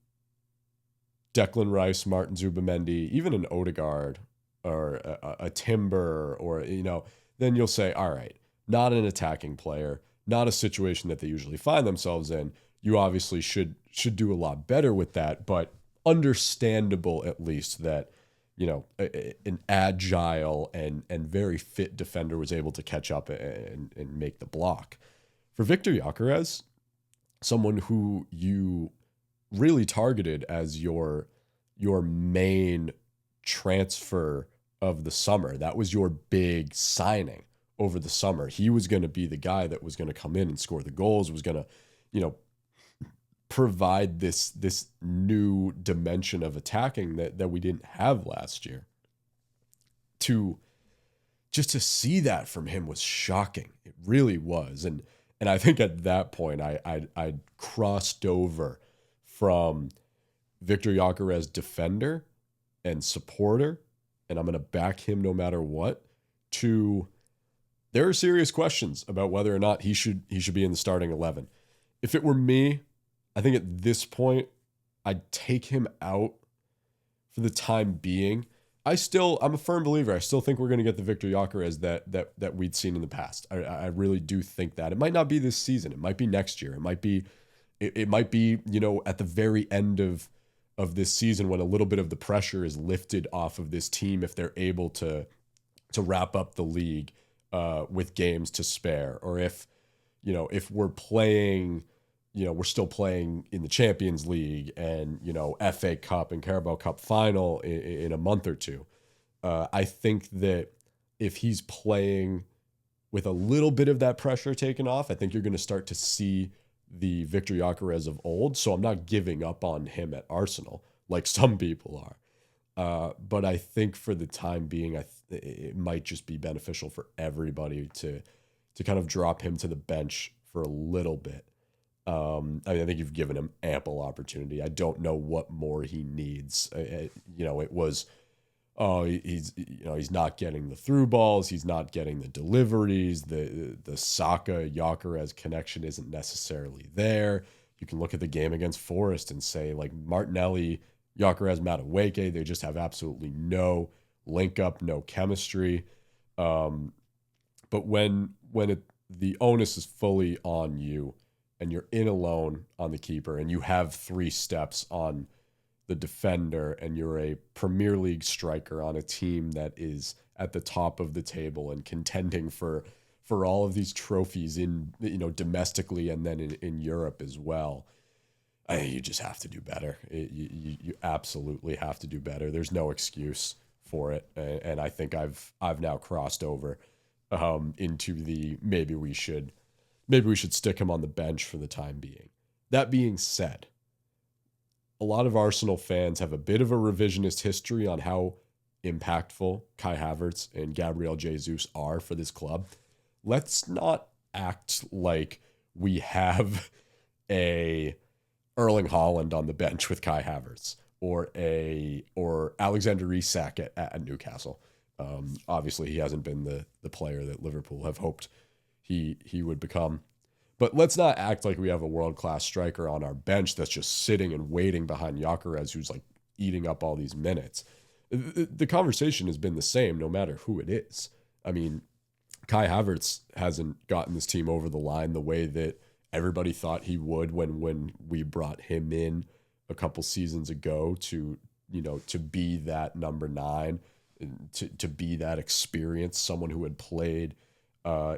Declan Rice, Martin Zubimendi, even an Odegaard or a Timber, or, then you'll say, all right, not an attacking player, not a situation that they usually find themselves in. You obviously should do a lot better with that, but understandable at least that, an agile and very fit defender was able to catch up and make the block. For Victor Gyökeres, someone who you really targeted as your main transfer of the summer, that was your big signing over the summer. He was going to be the guy that was going to come in and score the goals, was going to, provide this new dimension of attacking that we didn't have last year. To see that from him was shocking. It really was. And I think at that point I crossed over from Victor Gyökeres defender and supporter, and I'm going to back him no matter what, to there are serious questions about whether or not he should be in the starting 11. If it were me, I think at this point, I'd take him out for the time being. I'm a firm believer. I still think we're going to get the Victor Gyökeres that we'd seen in the past. I really do think that. It might not be this season. It might be next year. It might be, at the very end of this season when a little bit of the pressure is lifted off of this team if they're able to wrap up the league with games to spare, or if we're playing. We're still playing in the Champions League and, FA Cup and Carabao Cup final in a month or two. I think that if he's playing with a little bit of that pressure taken off, I think you're going to start to see the Victor Gyökeres of old, so I'm not giving up on him at Arsenal like some people are. But I think for the time being, it might just be beneficial for everybody to kind of drop him to the bench for a little bit. I mean, I think you've given him ample opportunity. I don't know what more he needs. It was, oh, he's not getting the through balls, he's not getting the deliveries, the Saka Gyökeres connection isn't necessarily there. You can look at the game against Forest and say, like, Martinelli, Gyökeres, Madueke, they just have absolutely no link up, no chemistry. But the onus is fully on you and you're in alone on the keeper and you have 3 steps on the defender and you're a Premier League striker on a team that is at the top of the table and contending for all of these trophies in, domestically and then in Europe as well. You just have to do better. You absolutely have to do better. There's no excuse for it. And I think I've now crossed over into the maybe we should stick him on the bench for the time being. That being said, a lot of Arsenal fans have a bit of a revisionist history on how impactful Kai Havertz and Gabriel Jesus are for this club. Let's not act like we have a Erling Haaland on the bench with Kai Havertz or Alexander Isak at Newcastle. Obviously, he hasn't been the player that Liverpool have hoped he would become. But let's not act like we have a world-class striker on our bench that's just sitting and waiting behind Gyökeres, who's like eating up all these minutes. The conversation has been the same no matter who it is. I mean, Kai Havertz hasn't gotten this team over the line the way that everybody thought he would when we brought him in a couple seasons ago to be that number 9, to be that experience, someone who had played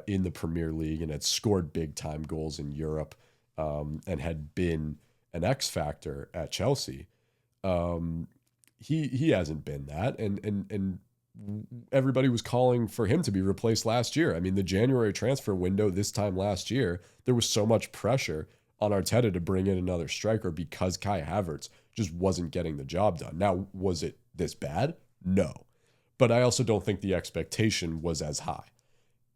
in the Premier League and had scored big time goals in Europe, and had been an X factor at Chelsea. He hasn't been that, and everybody was calling for him to be replaced last year. I mean, the January transfer window this time last year, there was so much pressure on Arteta to bring in another striker because Kai Havertz just wasn't getting the job done. Now, was it this bad? No. But I also don't think the expectation was as high.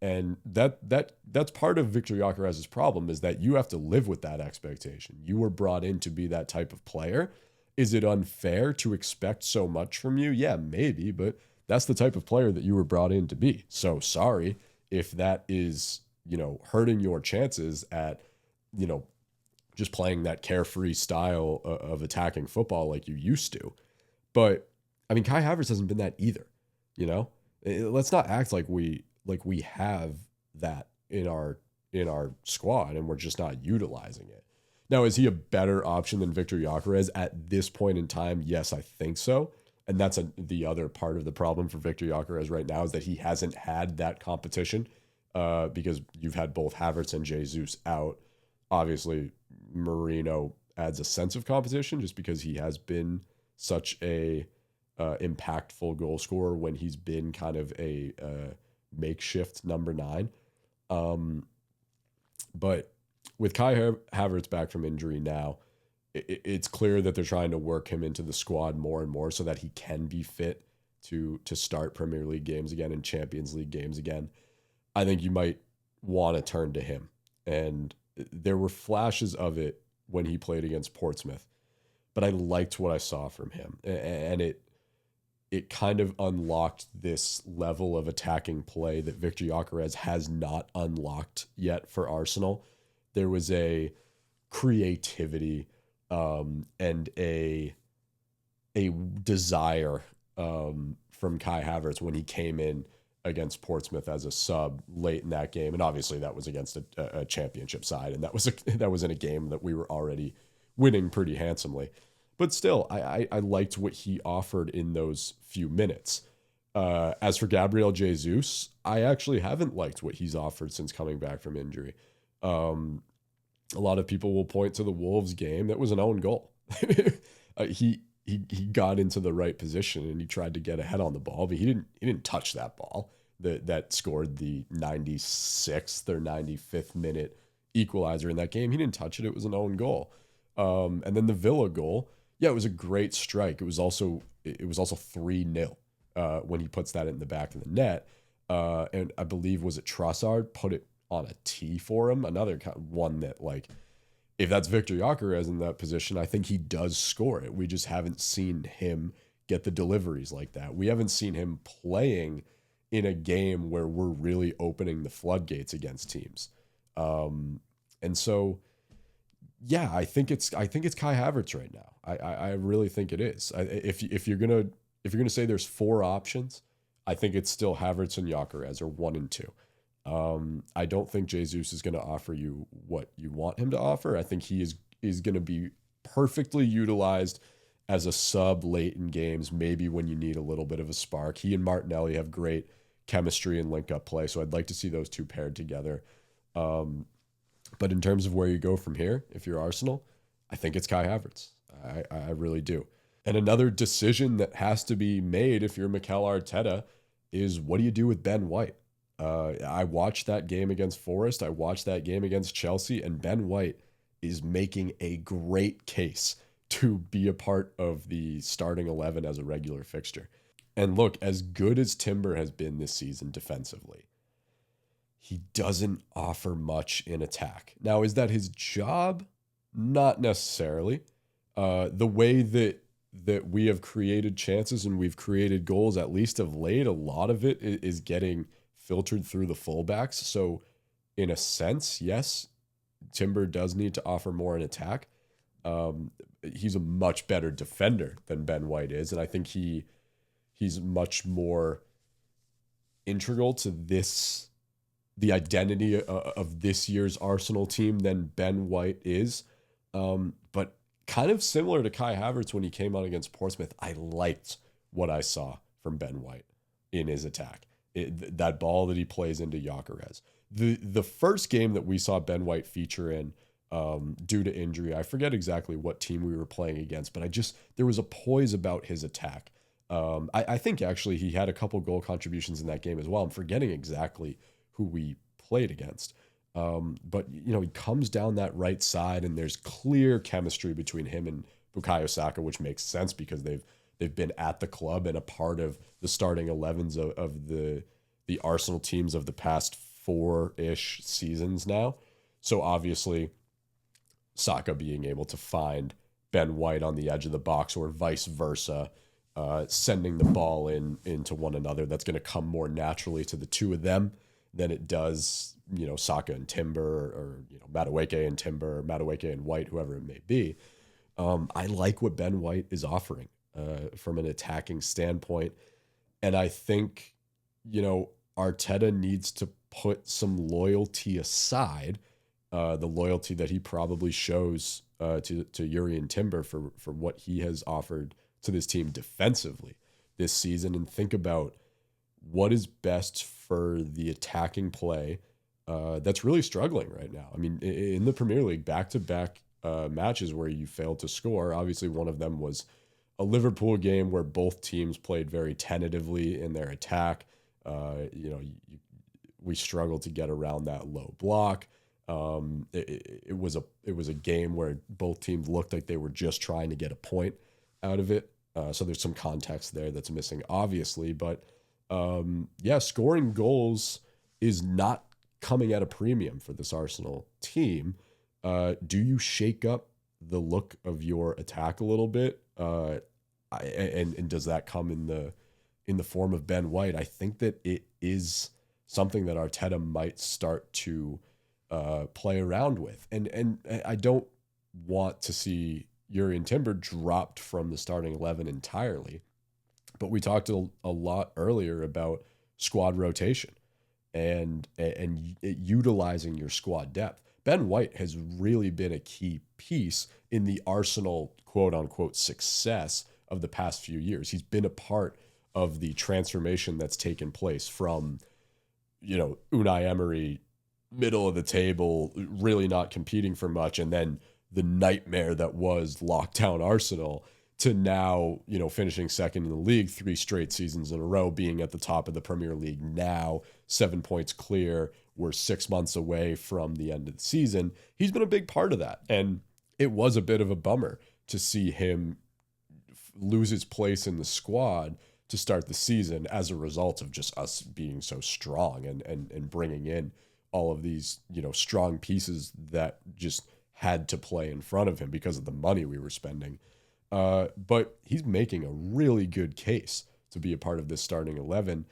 And that's part of Victor Gyökeres' problem, is that you have to live with that expectation. You were brought in to be that type of player. Is it unfair to expect so much from you? Yeah, maybe, but that's the type of player that you were brought in to be. So sorry if that is, hurting your chances at, just playing that carefree style of attacking football like you used to. But I mean, Kai Havertz hasn't been that either. Let's not act like we have that in our squad and we're just not utilizing it. Now, is he a better option than Victor Gyökeres at this point in time? Yes, I think so. And that's the other part of the problem for Victor Gyökeres right now, is that he hasn't had that competition because you've had both Havertz and Jesus out. Obviously, Marino adds a sense of competition just because he has been such a impactful goal scorer when he's been kind of a makeshift number 9. But with Kai Havertz back from injury now, it's clear that they're trying to work him into the squad more and more so that he can be fit to start Premier League games again and Champions League games again. I think you might want to turn to him. And there were flashes of it when he played against Portsmouth, but I liked what I saw from him. And it kind of unlocked this level of attacking play that Victor Gyökeres has not unlocked yet for Arsenal. There was a creativity and a desire from Kai Havertz when he came in against Portsmouth as a sub late in that game, and obviously that was against a championship side, and that was in a game that we were already winning pretty handsomely. But still, I liked what he offered in those few minutes. As for Gabriel Jesus, I actually haven't liked what he's offered since coming back from injury. A lot of people will point to the Wolves game. That was an own goal. He got into the right position and he tried to get ahead on the ball, but he didn't touch that ball that scored the 96th or 95th minute equalizer in that game. He didn't touch it. It was an own goal. And then the Villa goal, yeah, it was a great strike. It was also 3-0 when he puts that in the back of the net. And I believe, was it Trossard put it on a tee for him? Another one that, like, if that's Victor Gyökeres in that position, I think he does score it. We just haven't seen him get the deliveries like that. We haven't seen him playing in a game where we're really opening the floodgates against teams. And so, yeah, I think it's Kai Havertz right now. I really think it is. If you're gonna say there's four options, I think it's still Havertz and Gyökeres, or 1 and 2. I don't think Jesus is going to offer you what you want him to offer. I think he is going to be perfectly utilized as a sub late in games, maybe when you need a little bit of a spark. He and Martinelli have great chemistry and link up play, so I'd like to see those two paired together. But in terms of where you go from here, if you're Arsenal, I think it's Kai Havertz. I really do. And another decision that has to be made if you're Mikel Arteta is, what do you do with Ben White? I watched that game against Forest. I watched that game against Chelsea, and Ben White is making a great case to be a part of the starting 11 as a regular fixture. And look, as good as Timber has been this season defensively, he doesn't offer much in attack. Now, is that his job? Not necessarily. The way that we have created chances and we've created goals, at least of late, a lot of it is getting filtered through the fullbacks. So in a sense, yes, Timber does need to offer more in attack. He's a much better defender than Ben White is, and I think he's much more integral to the identity of this year's Arsenal team than Ben White is. But kind of similar to Kai Havertz when he came on against Portsmouth, I liked what I saw from Ben White in his attack. That ball that he plays into Gyökeres. The first game that we saw Ben White feature in, due to injury, I forget exactly what team we were playing against, but there was a poise about his attack. I think actually he had a couple goal contributions in that game as well. I'm forgetting exactly who we played against. But he comes down that right side, and there's clear chemistry between him and Bukayo Saka, which makes sense because they've been at the club and a part of the starting 11s of the Arsenal teams of the past 4-ish seasons now. So obviously, Saka being able to find Ben White on the edge of the box, or vice versa, sending the ball into one another, that's going to come more naturally to the two of them than it does, Saka and Timber, or Madueke and Timber, or Madueke and White, whoever it may be. I like what Ben White is offering from an attacking standpoint. And I think, Arteta needs to put some loyalty aside, the loyalty that he probably shows to Jurrien Timber for what he has offered to this team defensively this season, and think about what is best for the attacking play that's really struggling right now. I mean, in the Premier League, back-to-back matches where you failed to score. Obviously, one of them was a Liverpool game where both teams played very tentatively in their attack. We struggled to get around that low block. It was a game where both teams looked like they were just trying to get a point out of it. So there's some context there that's missing, obviously. But scoring goals is not coming at a premium for this Arsenal team. Do you shake up the look of your attack a little bit? And does that come in the form of Ben White? I think that it is something that Arteta might start to play around with. And I don't want to see Jurrien Timber dropped from the starting 11 entirely, but we talked a lot earlier about squad rotation and utilizing your squad depth. Ben White has really been a key piece in the Arsenal quote unquote success of the past few years. He's been a part of the transformation that's taken place from, Unai Emery, middle of the table, really not competing for much, and then the nightmare that was lockdown Arsenal, to now, finishing second in the league 3 straight seasons in a row, being at the top of the Premier League now, 7 points clear. We're 6 months away from the end of the season. He's been a big part of that. And it was a bit of a bummer to see him lose his place in the squad to start the season as a result of just us being so strong and bringing in all of these, strong pieces that just had to play in front of him because of the money we were spending. But he's making a really good case to be a part of this starting 11.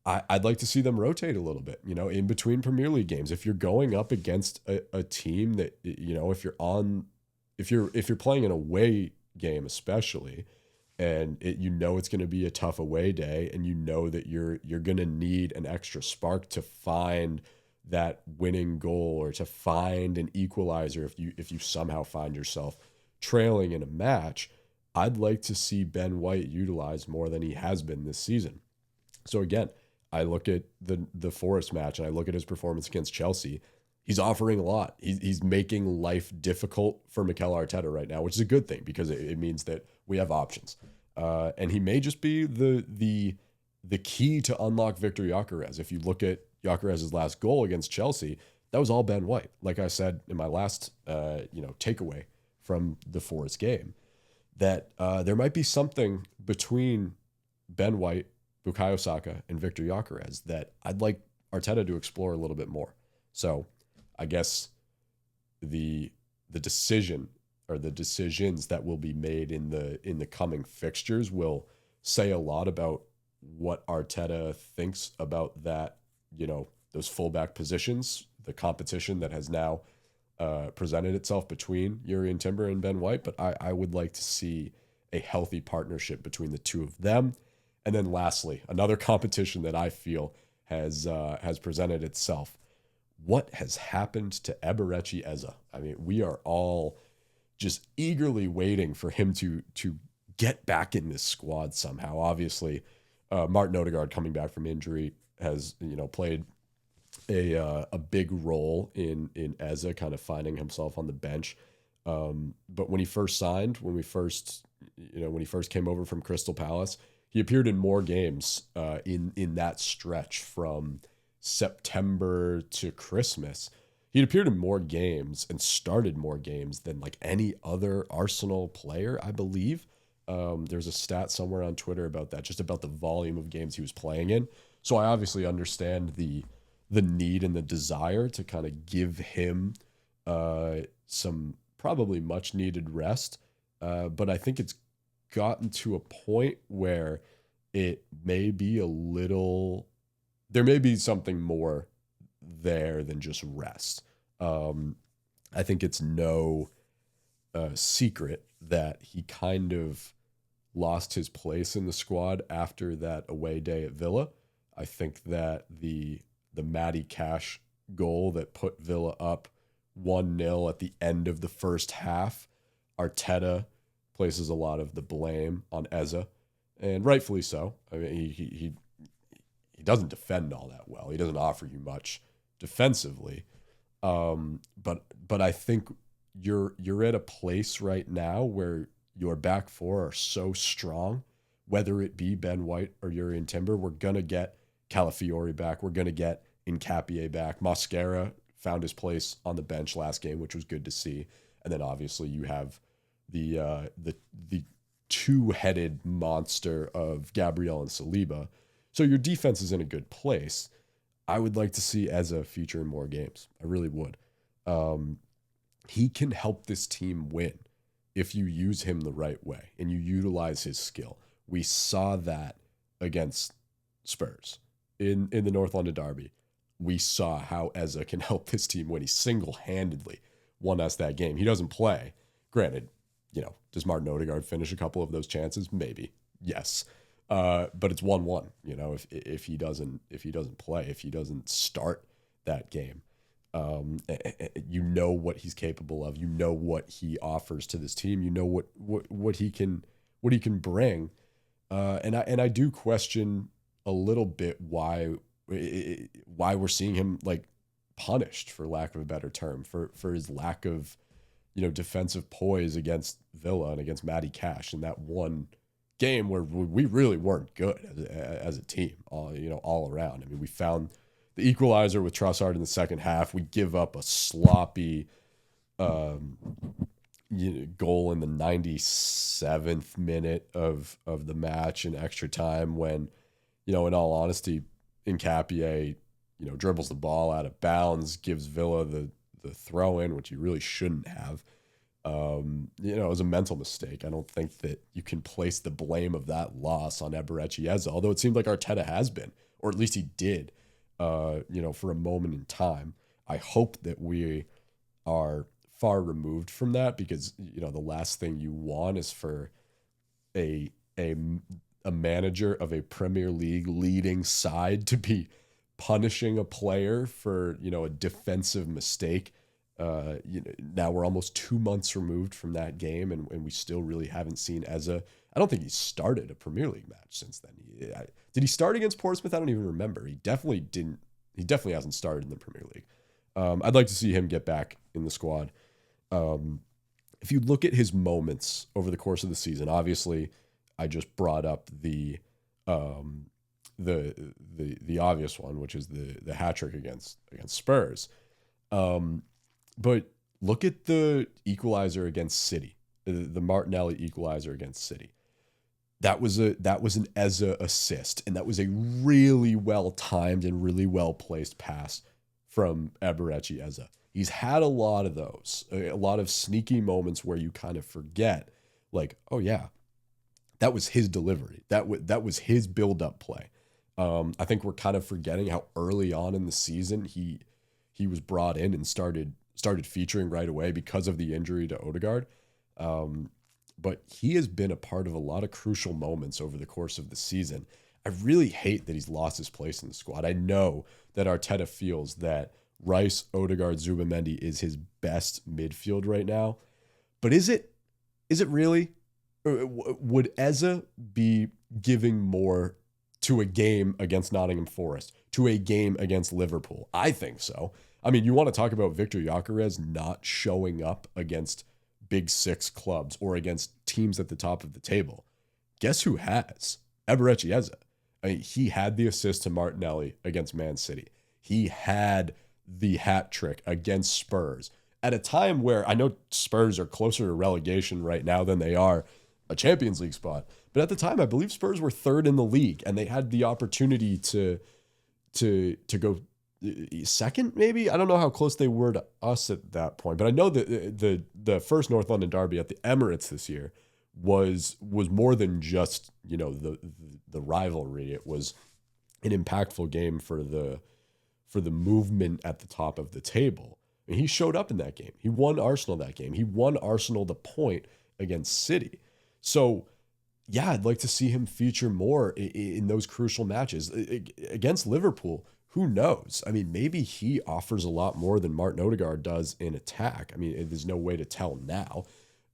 I'd like to see them rotate a little bit, in between Premier League games. If you're going up against a team that, if you're playing an away game, especially, and it's going to be a tough away day, and that you're going to need an extra spark to find that winning goal or to find an equalizer if you somehow find yourself trailing in a match. I'd like to see Ben White utilized more than he has been this season. So again, I look at the Forest match and I look at his performance against Chelsea. He's offering a lot. He's making life difficult for Mikel Arteta right now, which is a good thing because it means that we have options. And he may just be the key to unlock Victor Gyökeres. If you look at Gyökeres' last goal against Chelsea, that was all Ben White. Like I said in my last takeaway from the Forest game, that there might be something between Ben White, Bukayo Saka, and Victor Gyökeres that I'd like Arteta to explore a little bit more. So I guess the decision or the decisions that will be made in the coming fixtures will say a lot about what Arteta thinks about that, those fullback positions, the competition that has now presented itself between Jurrien Timber and Ben White. But I would like to see a healthy partnership between the two of them. And then lastly, another competition that I feel has presented itself. What has happened to Eberechi Eze? I mean, we are all just eagerly waiting for him to get back in this squad somehow. Obviously, Martin Odegaard coming back from injury has played a big role in Eze kind of finding himself on the bench. But when he first signed, when he first came over from Crystal Palace, he appeared in more games in that stretch from September to Christmas. He'd appeared in more games and started more games than like any other Arsenal player, I believe. There's a stat somewhere on Twitter about that, just about the volume of games he was playing in. So I obviously understand the need and the desire to kind of give him some probably much needed rest. But I think it's gotten to a point where it may be there may be something more there than just rest. I think it's no secret that he kind of lost his place in the squad after that away day at Villa. I think that the Matty Cash goal that put Villa up 1-0 at the end of the first half, Arteta places a lot of the blame on Eze, and rightfully so. I mean, he doesn't defend all that well. He doesn't offer you much defensively. But I think you're at a place right now where your back four are so strong, whether it be Ben White or Jurrien Timber. We're gonna get Calafiori back. We're gonna get Nketiah back. Mosquera found his place on the bench last game, which was good to see. And then obviously you have the two-headed monster of Gabriel and Saliba. So your defense is in a good place. I would like to see Eze feature in more games. I really would. He can help this team win if you use him the right way and you utilize his skill. We saw that against Spurs in the North London derby. We saw how Eze can help this team win. He single-handedly won us that game. He doesn't play. Granted, does Martin Odegaard finish a couple of those chances? Maybe. Yes. But it's 1-1, if he doesn't play, if he doesn't start that game. You know what he's capable of. You know what he offers to this team. You know what he can bring. And I do question a little bit why we're seeing him like punished, for lack of a better term, for his lack of defensive poise against Villa and against Matty Cash in that one game where we really weren't good as a team, all around. I mean, we found the equalizer with Trossard in the second half. We give up a sloppy goal in the 97th minute of the match in extra time when, in all honesty, Nkapie, dribbles the ball out of bounds, gives Villa the throw in, which he really shouldn't have. It was a mental mistake. I don't think that you can place the blame of that loss on Eberechi Eze, although it seemed like Arteta has been, or at least he did, for a moment in time. I hope that we are far removed from that, because, the last thing you want is for a manager of a Premier League leading side to be punishing a player for, a defensive mistake. Now we're almost 2 months removed from that game, and we still really haven't seen Eze. I don't think he's started a Premier League match since then. Did he start against Portsmouth? I don't even remember. He definitely didn't. He definitely hasn't started in the Premier League. I'd like to see him get back in the squad. If you look at his moments over the course of the season, obviously, I just brought up the obvious one, which is the hat trick against Spurs. But look at the equalizer against City, the Martinelli equalizer against City. That was an Eze assist, and that was a really well timed and really well placed pass from Eberechi Eze. He's had a lot of those, a lot of sneaky moments where you kind of forget, like, oh yeah, that was his delivery. That was his build-up play. I think we're kind of forgetting how early on in the season he was brought in and started featuring right away because of the injury to Odegaard. But he has been a part of a lot of crucial moments over the course of the season. I really hate that he's lost his place in the squad. I know that Arteta feels that Rice, Odegaard, Zubimendi is his best midfield right now. But is it really? Would Eze be giving more to a game against Nottingham Forest, to a game against Liverpool? I think so. I mean, you want to talk about Victor Gyökeres not showing up against Big Six clubs or against teams at the top of the table. Guess who has? Eberechi Eze. I mean, he had the assist to Martinelli against Man City. He had the hat trick against Spurs at a time where I know Spurs are closer to relegation right now than they are a Champions League spot. But at the time, I believe Spurs were third in the league, and they had the opportunity to go second, maybe. I don't know how close they were to us at that point, but I know that the first North London derby at the Emirates this year was more than just the rivalry. It was an impactful game for the movement at the top of the table. I mean, he showed up in that game. He won Arsenal that game. He won Arsenal the point against City. So, yeah, I'd like to see him feature more in those crucial matches. Against Liverpool, who knows? I mean, maybe he offers a lot more than Martin Odegaard does in attack. I mean, there's no way to tell now.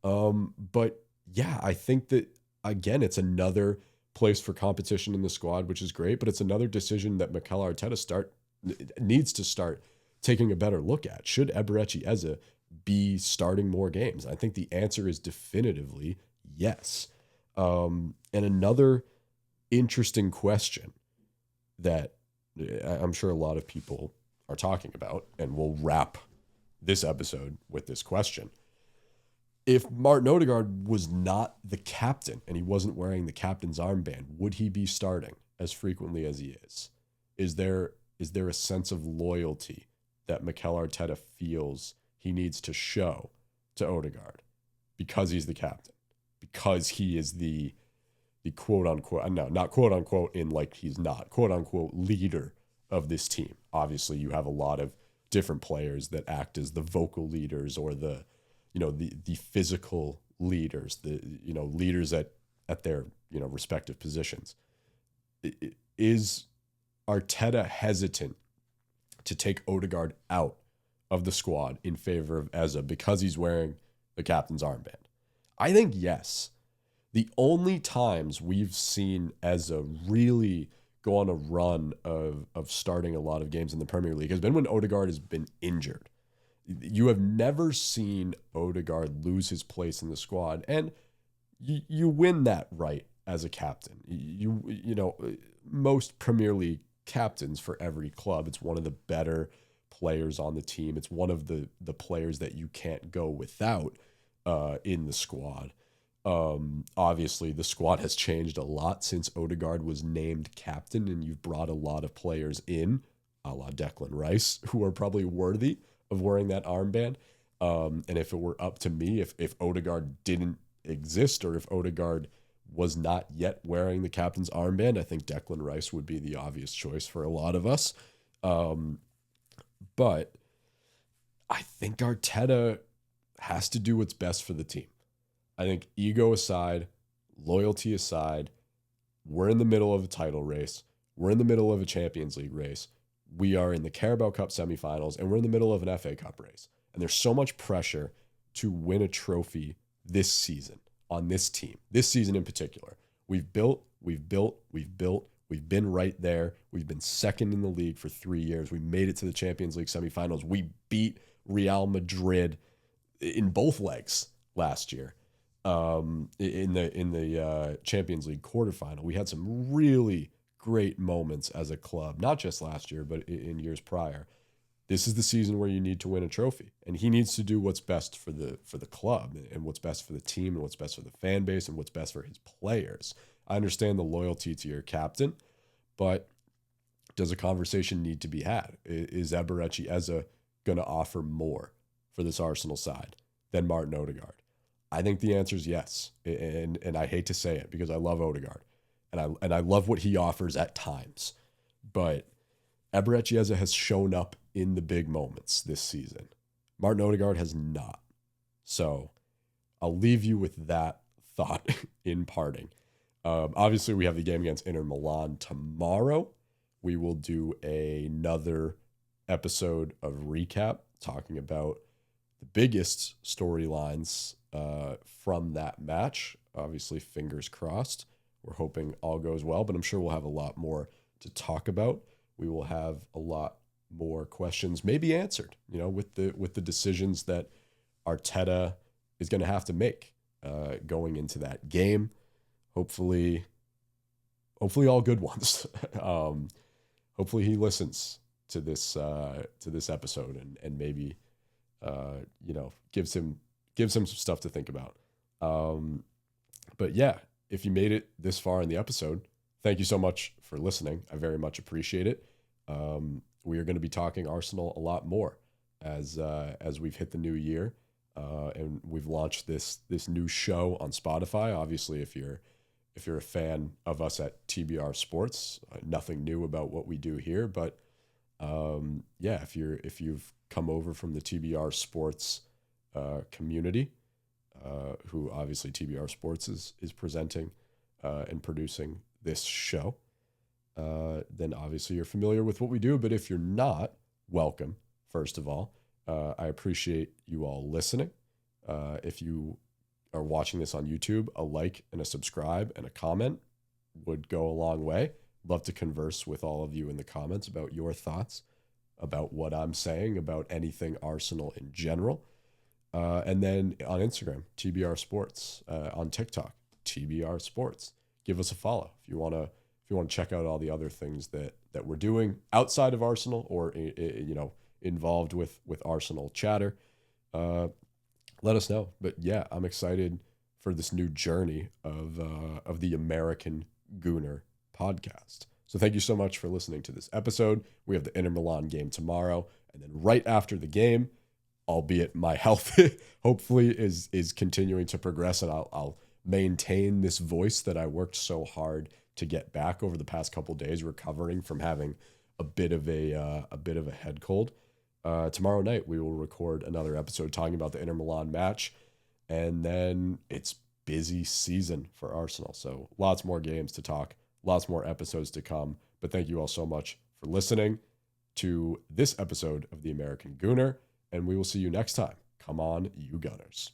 But, yeah, I think that, again, it's another place for competition in the squad, which is great, but it's another decision that Mikel Arteta needs to start taking a better look at. Should Eberechi Eze be starting more games? I think the answer is definitively yes. And another interesting question that I'm sure a lot of people are talking about, and we'll wrap this episode with this question. If Martin Odegaard was not the captain and he wasn't wearing the captain's armband, would he be starting as frequently as he is? Is there a sense of loyalty that Mikel Arteta feels he needs to show to Odegaard because he's the captain, because he is the quote unquote, no, not quote unquote in like he's not, quote unquote leader of this team? Obviously, you have a lot of different players that act as the vocal leaders or the physical leaders, leaders at their, respective positions. Is Arteta hesitant to take Odegaard out of the squad in favor of Eze because he's wearing the captain's armband? I think yes. The only times we've seen Eze really go on a run of starting a lot of games in the Premier League has been when Odegaard has been injured. You have never seen Odegaard lose his place in the squad, and you win that right as a captain. You know, most Premier League captains for every club, it's one of the better players on the team. It's one of the players that you can't go without in the squad. Obviously, the squad has changed a lot since Odegaard was named captain, and you've brought a lot of players in, a la Declan Rice, who are probably worthy of wearing that armband. And if it were up to me, if Odegaard didn't exist, or if Odegaard was not yet wearing the captain's armband, I think Declan Rice would be the obvious choice for a lot of us. But I think Arteta has to do what's best for the team. I think ego aside, loyalty aside, we're in the middle of a title race. We're in the middle of a Champions League race. We are in the Carabao Cup semifinals, and we're in the middle of an FA Cup race. And there's so much pressure to win a trophy this season on this team, this season in particular. We've built, we've been right there. We've been second in the league for 3 years. We made it to the Champions League semifinals. We beat Real Madrid in both legs last year. In the Champions League quarterfinal, we had some really great moments as a club, not just last year, but in years prior. This is the season where you need to win a trophy, and he needs to do what's best for the club, and what's best for the team, and what's best for the fan base, and what's best for his players. I understand the loyalty to your captain, but does a conversation need to be had? Is Eberechi Eze going to offer more for this Arsenal side than Martin Odegaard? I think the answer is yes, and I hate to say it because I love Odegaard, and I love what he offers at times, but Eberechi Eze has shown up in the big moments this season. Martin Odegaard has not. So I'll leave you with that thought in parting. Obviously, we have the game against Inter Milan tomorrow. We will do another episode of recap talking about the biggest storylines from that match. Obviously, fingers crossed. We're hoping all goes well, but I'm sure we'll have a lot more to talk about. We will have a lot more questions maybe answered, with the decisions that Arteta is going to have to make going into that game. Hopefully all good ones. Hopefully he listens to this episode and maybe gives him some stuff to think about. But yeah, if you made it this far in the episode, thank you so much for listening. I very much appreciate it. We are going to be talking Arsenal a lot more as we've hit the new year, and we've launched this new show on Spotify. Obviously, if you're a fan of us at TBR Sports, nothing new about what we do here, but yeah, if you've come over from the TBR Sports community, who obviously TBR Sports is presenting and producing this show, then obviously you're familiar with what we do. But if you're not, welcome, first of all. I appreciate you all listening. If you are watching this on YouTube, a like and a subscribe and a comment would go a long way. Love to converse with all of you in the comments about your thoughts about what I'm saying about anything Arsenal in general. And then on Instagram, TBR Sports, on TikTok, TBR Sports. Give us a follow if you want to check out all the other things that we're doing outside of Arsenal, or involved with Arsenal chatter. Let us know. But yeah, I'm excited for this new journey of the American Gooner podcast. So thank you so much for listening to this episode. We have the Inter Milan game tomorrow, and then right after the game, albeit my health hopefully is continuing to progress, and I'll maintain this voice that I worked so hard to get back over the past couple days, recovering from having a bit of a head cold. Tomorrow night we will record another episode talking about the Inter Milan match, and then it's busy season for Arsenal. So lots more games to talk, lots more episodes to come. But thank you all so much for listening to this episode of the American Gooner, and we will see you next time. Come on, you Gunners.